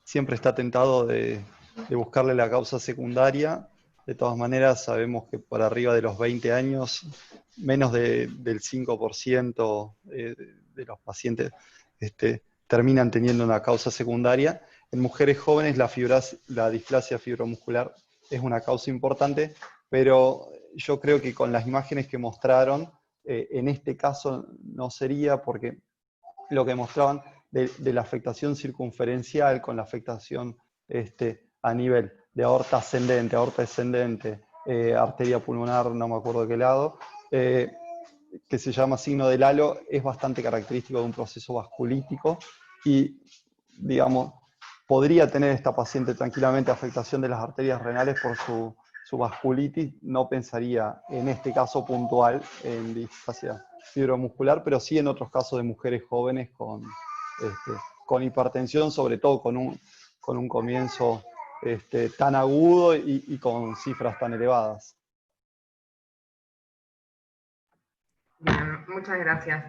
siempre está tentado de buscarle la causa secundaria. De todas maneras, sabemos que por arriba de los 20 años, menos del 5% de los pacientes terminan teniendo una causa secundaria. En mujeres jóvenes la displasia fibromuscular es una causa importante, pero yo creo que con las imágenes que mostraron, en este caso no sería, porque lo que mostraban de la afectación circunferencial con la afectación a nivel de aorta ascendente, aorta descendente, arteria pulmonar, no me acuerdo de qué lado, que se llama signo del halo, es bastante característico de un proceso vasculítico y, digamos, podría tener esta paciente tranquilamente afectación de las arterias renales por su vasculitis. No pensaría en este caso puntual en displasia fibromuscular, pero sí en otros casos de mujeres jóvenes con hipertensión, sobre todo con un comienzo tan agudo y con cifras tan elevadas. Bien, muchas gracias.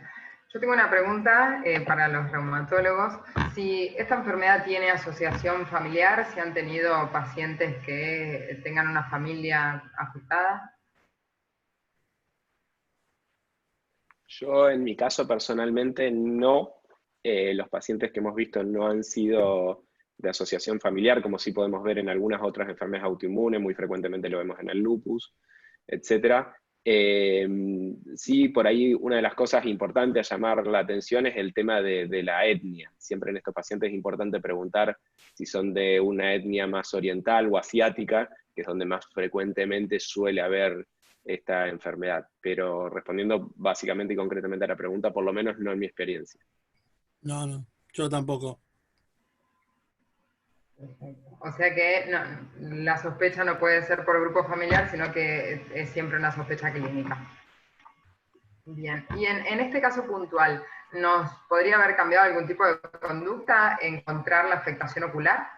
Yo tengo una pregunta para los reumatólogos. Si esta enfermedad tiene asociación familiar, si han tenido pacientes que tengan una familia afectada. Yo en mi caso personalmente no. Los pacientes que hemos visto no han sido de asociación familiar, como sí podemos ver en algunas otras enfermedades autoinmunes, muy frecuentemente lo vemos en el lupus, etc. Sí, por ahí una de las cosas importantes a llamar la atención es el tema de la etnia. Siempre en estos pacientes es importante preguntar si son de una etnia más oriental o asiática, que es donde más frecuentemente suele haber esta enfermedad. Pero respondiendo básicamente y concretamente a la pregunta, por lo menos no en mi experiencia. No, yo tampoco. O sea que no, la sospecha no puede ser por grupo familiar, sino que es siempre una sospecha clínica. Bien, y en este caso puntual, ¿nos podría haber cambiado algún tipo de conducta encontrar la afectación ocular?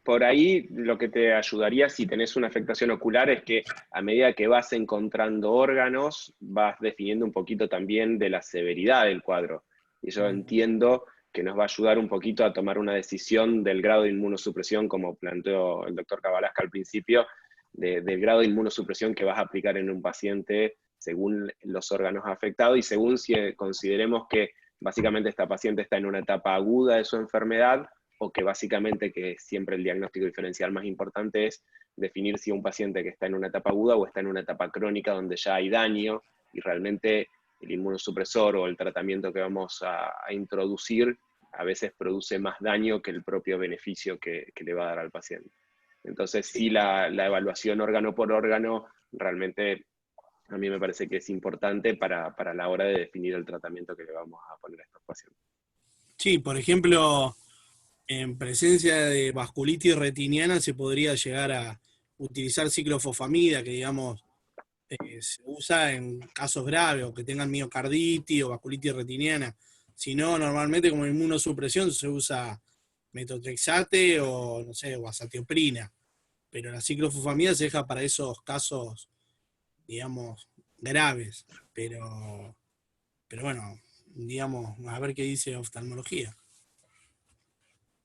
Por ahí lo que te ayudaría si tenés una afectación ocular es que a medida que vas encontrando órganos, vas definiendo un poquito también de la severidad del cuadro. Y yo entiendo que nos va a ayudar un poquito a tomar una decisión del grado de inmunosupresión, como planteó el doctor Cabalasca al principio, del grado de inmunosupresión que vas a aplicar en un paciente según los órganos afectados y según si consideremos que básicamente esta paciente está en una etapa aguda de su enfermedad, o que básicamente, que siempre el diagnóstico diferencial más importante es definir si un paciente que está en una etapa aguda o está en una etapa crónica donde ya hay daño y realmente el inmunosupresor o el tratamiento que vamos a introducir a veces produce más daño que el propio beneficio que le va a dar al paciente. Entonces sí, la evaluación órgano por órgano realmente a mí me parece que es importante para la hora de definir el tratamiento que le vamos a poner a estos pacientes. Sí, por ejemplo, en presencia de vasculitis retiniana se podría llegar a utilizar ciclofosfamida, que digamos se usa en casos graves o que tengan miocarditis o vasculitis retiniana. Si no, normalmente como inmunosupresión se usa metotrexate o, no sé, o azatioprina. Pero la ciclofosfamida se deja para esos casos, digamos, graves. Pero bueno, digamos, a ver qué dice oftalmología.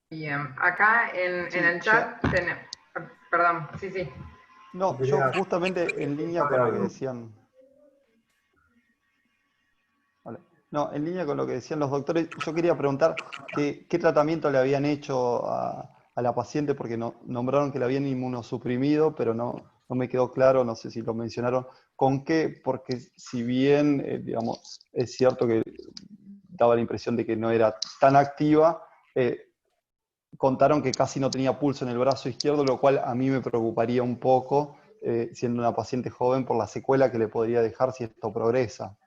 Bien, acá en el chat tenemos... Perdón, sí. No, yo justamente en línea con lo que decían... Vale. No, en línea con lo que decían los doctores, yo quería preguntar qué tratamiento le habían hecho a la paciente, porque nombraron que la habían inmunosuprimido, pero no me quedó claro, no sé si lo mencionaron, con qué, porque si bien, digamos, es cierto que daba la impresión de que no era tan activa, contaron que casi no tenía pulso en el brazo izquierdo, lo cual a mí me preocuparía un poco, siendo una paciente joven, por la secuela que le podría dejar si esto progresa.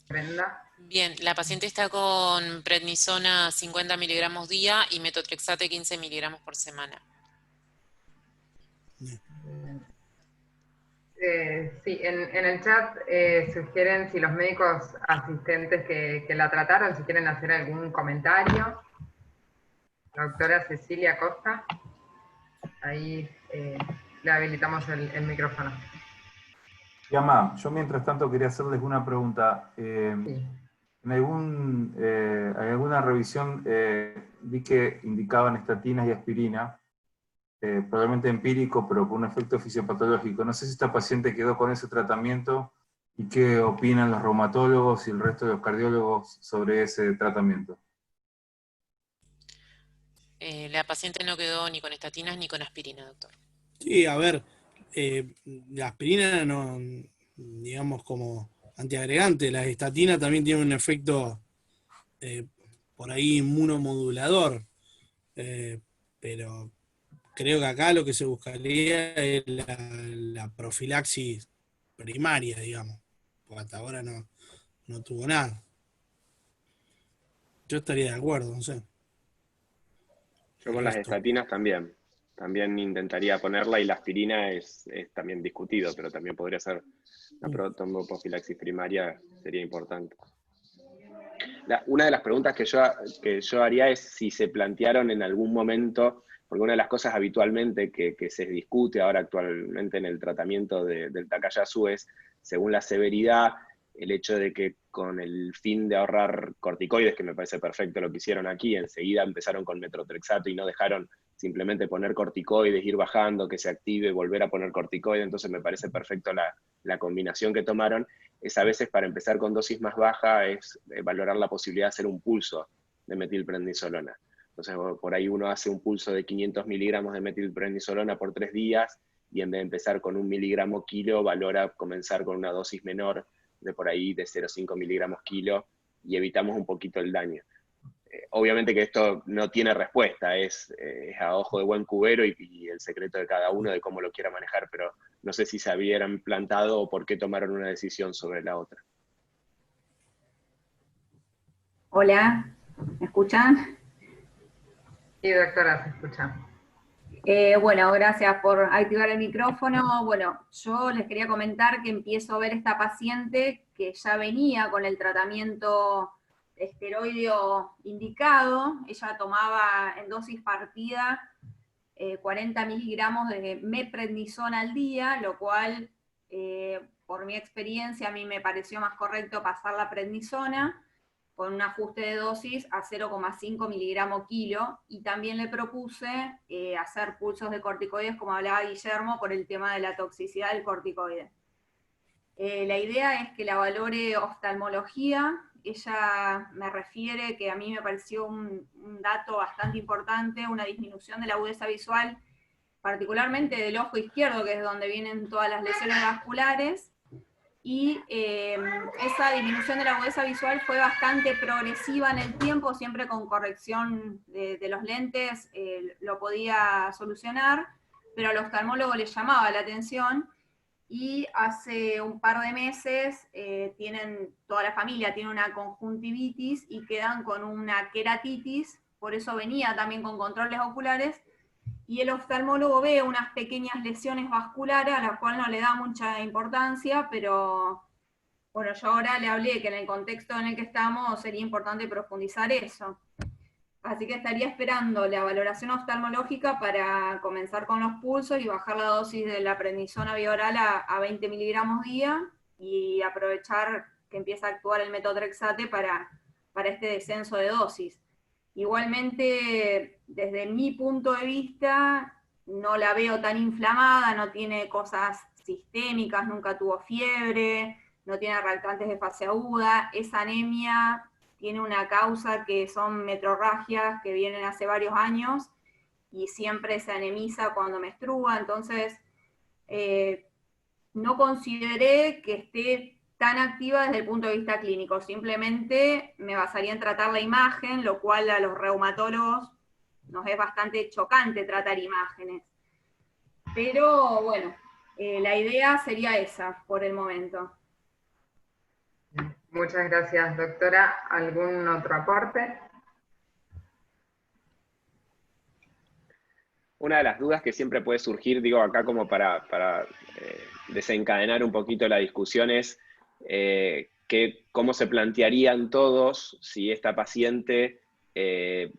Brenda. Bien, la paciente está con prednisona 50 miligramos día y metotrexate 15 miligramos por semana. Sí, en el chat sugieren si los médicos asistentes que la trataron, si quieren hacer algún comentario. La doctora Cecilia Costa, ahí le habilitamos el micrófono. Yamá, yo mientras tanto quería hacerles una pregunta. En alguna revisión vi que indicaban estatinas y aspirina, probablemente empírico, pero con un efecto fisiopatológico. No sé si esta paciente quedó con ese tratamiento y qué opinan los reumatólogos y el resto de los cardiólogos sobre ese tratamiento. La paciente no quedó ni con estatinas ni con aspirina, doctor. Sí, a ver, la aspirina no, digamos, como antiagregante, la estatina también tiene un efecto por ahí inmunomodulador, pero creo que acá lo que se buscaría es la profilaxis primaria, digamos, porque hasta ahora no tuvo nada. Yo estaría de acuerdo, no sé. Yo con las estatinas también intentaría ponerla, y la aspirina es también discutido, pero también podría ser una profilaxis primaria, sería importante. Una de las preguntas que yo haría es si se plantearon en algún momento porque una de las cosas habitualmente que se discute ahora actualmente en el tratamiento del Takayasu es, según la severidad, el hecho de que con el fin de ahorrar corticoides, que me parece perfecto lo que hicieron aquí, enseguida empezaron con metotrexato y no dejaron simplemente poner corticoides, ir bajando, que se active, volver a poner corticoides, entonces me parece perfecto la combinación que tomaron. Es a veces para empezar con dosis más baja, es valorar la posibilidad de hacer un pulso de metilprednisolona. Entonces por ahí uno hace un pulso de 500 miligramos de metilprednisolona por 3 días, y en vez de empezar con 1 miligramo kilo, valora comenzar con una dosis menor, de por ahí de 0,5 miligramos kilo, y evitamos un poquito el daño. Obviamente que esto no tiene respuesta, es a ojo de buen cubero y el secreto de cada uno de cómo lo quiera manejar, pero no sé si se habían plantado o por qué tomaron una decisión sobre la otra. Hola, ¿me escuchan? Sí, doctora, se escucha. Bueno, gracias por activar el micrófono. Bueno, yo les quería comentar que empiezo a ver esta paciente que ya venía con el tratamiento esteroideo indicado. Ella tomaba en dosis partida 40 miligramos de meprednisona al día, lo cual, por mi experiencia, a mí me pareció más correcto pasar la prednisona con un ajuste de dosis a 0,5 miligramos kilo, y también le propuse hacer pulsos de corticoides, como hablaba Guillermo, por el tema de la toxicidad del corticoide. La idea es que la valore oftalmología. Ella me refiere que a mí me pareció un dato bastante importante, una disminución de la agudeza visual, particularmente del ojo izquierdo, que es donde vienen todas las lesiones vasculares, y esa disminución de la agudeza visual fue bastante progresiva en el tiempo, siempre con corrección de los lentes lo podía solucionar, pero al oftalmólogo le llamaba la atención, y hace un par de meses toda la familia tiene una conjuntivitis y quedan con una queratitis, por eso venía también con controles oculares, y el oftalmólogo ve unas pequeñas lesiones vasculares a las cuales no le da mucha importancia, pero bueno, yo ahora le hablé que en el contexto en el que estamos sería importante profundizar eso. Así que estaría esperando la valoración oftalmológica para comenzar con los pulsos y bajar la dosis de la prednisona vía oral a 20 miligramos día, y aprovechar que empieza a actuar el metotrexate para este descenso de dosis. Igualmente, desde mi punto de vista, no la veo tan inflamada, no tiene cosas sistémicas, nunca tuvo fiebre, no tiene reactantes de fase aguda. Esa anemia tiene una causa que son metrorragias que vienen hace varios años, y siempre se anemiza cuando menstrua, entonces no consideré que esté tan activa desde el punto de vista clínico, simplemente me basaría en tratar la imagen, lo cual a los reumatólogos nos es bastante chocante tratar imágenes. Pero bueno, la idea sería esa por el momento. Muchas gracias, doctora. ¿Algún otro aporte? Una de las dudas que siempre puede surgir, digo acá como para desencadenar un poquito la discusión, es cómo se plantearían todos si esta paciente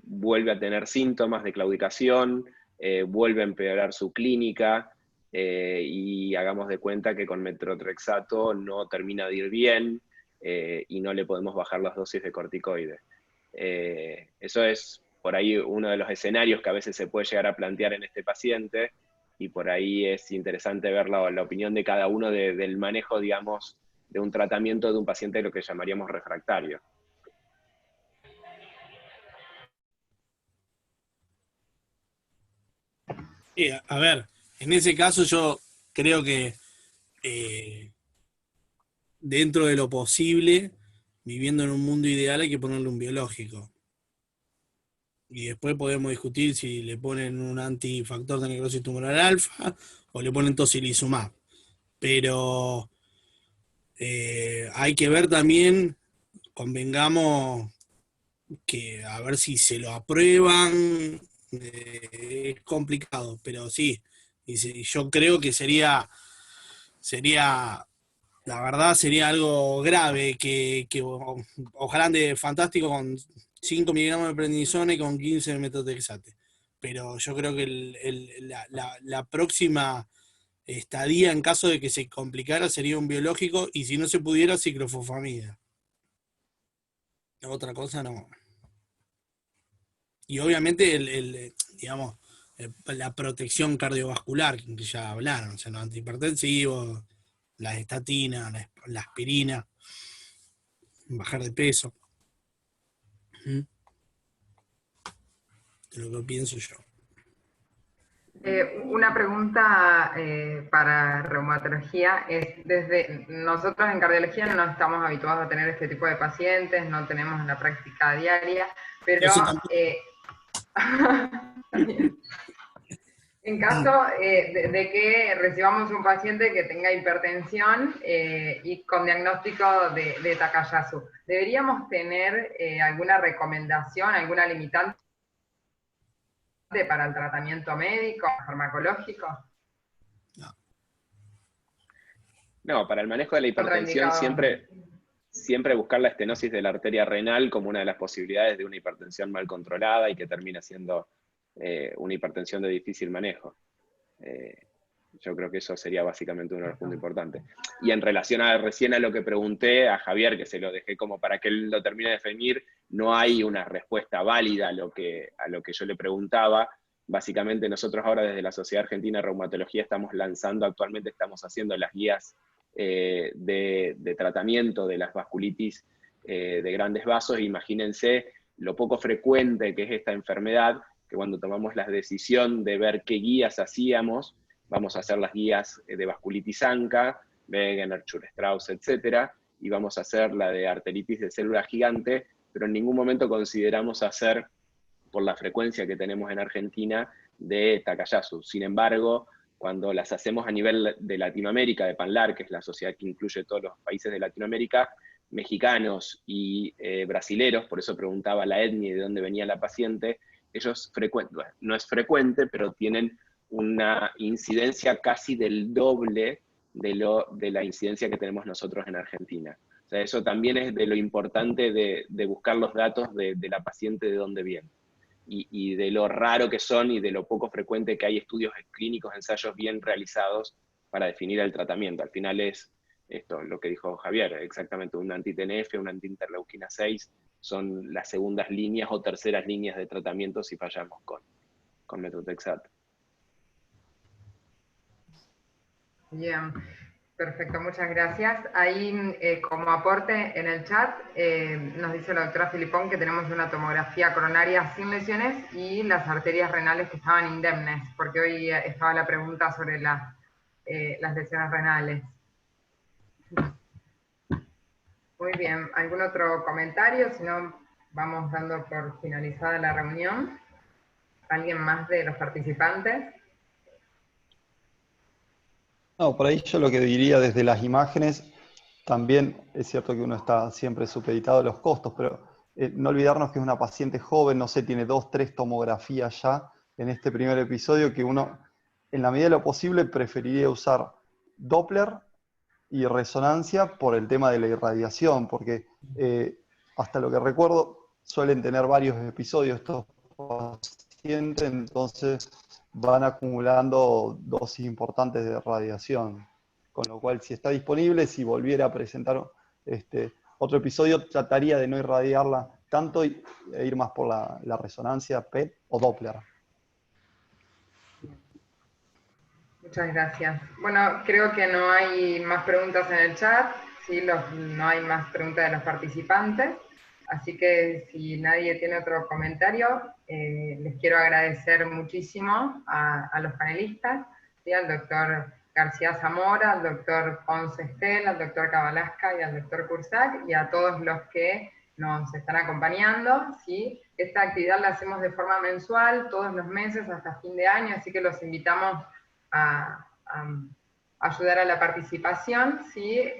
vuelve a tener síntomas de claudicación, vuelve a empeorar su clínica, y hagamos de cuenta que con metotrexato no termina de ir bien, y no le podemos bajar las dosis de corticoides. Eso es por ahí uno de los escenarios que a veces se puede llegar a plantear en este paciente, y por ahí es interesante ver la opinión de cada uno del manejo, digamos, de un tratamiento de un paciente de lo que llamaríamos refractario. A ver, en ese caso yo creo que dentro de lo posible, viviendo en un mundo ideal, hay que ponerle un biológico. Y después podemos discutir si le ponen un antifactor de necrosis tumoral alfa o le ponen tocilizumab. Pero hay que ver también, convengamos, que a ver si se lo aprueban, es complicado, pero sí, yo creo que sería, la verdad sería algo grave, que ojalá ande fantástico con 5 miligramos de prednisona y con 15 de metotrexate. pero yo creo que la próxima estadía, en caso de que se complicara, sería un biológico, y si no se pudiera, ciclofosfamida. Otra cosa no. Y obviamente, digamos, la protección cardiovascular, que ya hablaron, o sea, los antihipertensivos, la estatina, la aspirina, bajar de peso. De lo que pienso yo. Una pregunta para reumatología es, desde nosotros en cardiología no estamos habituados a tener este tipo de pacientes, no tenemos en la práctica diaria, pero en caso de que recibamos un paciente que tenga hipertensión y con diagnóstico de Takayasu, ¿deberíamos tener alguna recomendación, alguna limitante para el tratamiento médico, farmacológico? No, para el manejo de la hipertensión siempre buscar la estenosis de la arteria renal como una de las posibilidades de una hipertensión mal controlada y que termina siendo una hipertensión de difícil manejo. Yo creo que eso sería básicamente uno de los puntos importantes. Y en relación recién a lo que pregunté a Javier, que se lo dejé como para que él lo termine de definir, no hay una respuesta válida a lo que yo le preguntaba. Básicamente nosotros ahora desde la Sociedad Argentina de Reumatología actualmente estamos haciendo las guías de tratamiento de las vasculitis de grandes vasos. Imagínense lo poco frecuente que es esta enfermedad, que cuando tomamos la decisión de ver qué guías hacíamos, vamos a hacer las guías de vasculitis ANCA, Wegener, Church-Strauss, etc., y vamos a hacer la de arteritis de célula gigante, pero en ningún momento consideramos hacer, por la frecuencia que tenemos en Argentina, de Takayasu. Sin embargo, cuando las hacemos a nivel de Latinoamérica, de PANLAR, que es la sociedad que incluye todos los países de Latinoamérica, mexicanos y brasileros, por eso preguntaba la etnia y de dónde venía la paciente, ellos no es frecuente, pero tienen una incidencia casi del doble de la incidencia que tenemos nosotros en Argentina. O sea, eso también es de lo importante de buscar los datos de la paciente de dónde viene. Y de lo raro que son y de lo poco frecuente que hay estudios clínicos, ensayos bien realizados para definir el tratamiento. Al final es esto, lo que dijo Javier, exactamente, un anti-TNF, una anti-interleuquina 6, son las segundas líneas o terceras líneas de tratamiento si fallamos con metotrexato. Bien, perfecto, muchas gracias. Ahí, como aporte en el chat, nos dice la doctora Filipón que tenemos una tomografía coronaria sin lesiones y las arterias renales que estaban indemnes, porque hoy estaba la pregunta sobre las lesiones renales. Muy bien, ¿algún otro comentario? Si no, vamos dando por finalizada la reunión. ¿Alguien más de los participantes? No, por ahí yo lo que diría desde las imágenes, también es cierto que uno está siempre supeditado a los costos, pero no olvidarnos que es una paciente joven, no sé, tiene 2, 3 tomografías ya en este primer episodio, que uno, en la medida de lo posible, preferiría usar Doppler y resonancia por el tema de la irradiación, porque hasta lo que recuerdo suelen tener varios episodios estos pacientes, entonces van acumulando dosis importantes de radiación, con lo cual si está disponible, si volviera a presentar otro episodio, trataría de no irradiarla tanto e ir más por la resonancia PET o Doppler. Muchas gracias. Bueno, creo que no hay más preguntas en el chat, ¿sí? No hay más preguntas de los participantes, así que si nadie tiene otro comentario, les quiero agradecer muchísimo a los panelistas, ¿sí? Al doctor García Zamora, al doctor Ponce Estel, al doctor Cabalasca y al doctor Cursac, y a todos los que nos están acompañando, ¿sí? Esta actividad la hacemos de forma mensual, todos los meses hasta fin de año, así que los invitamos a ayudar a la participación, ¿sí?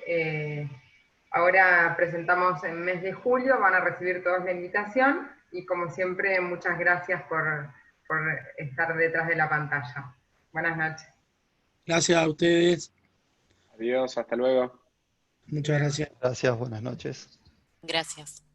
Ahora presentamos en mes de julio, van a recibir todos la invitación, y como siempre, muchas gracias por estar detrás de la pantalla. Buenas noches. Gracias a ustedes. Adiós, hasta luego. Muchas gracias. Gracias, buenas noches. Gracias.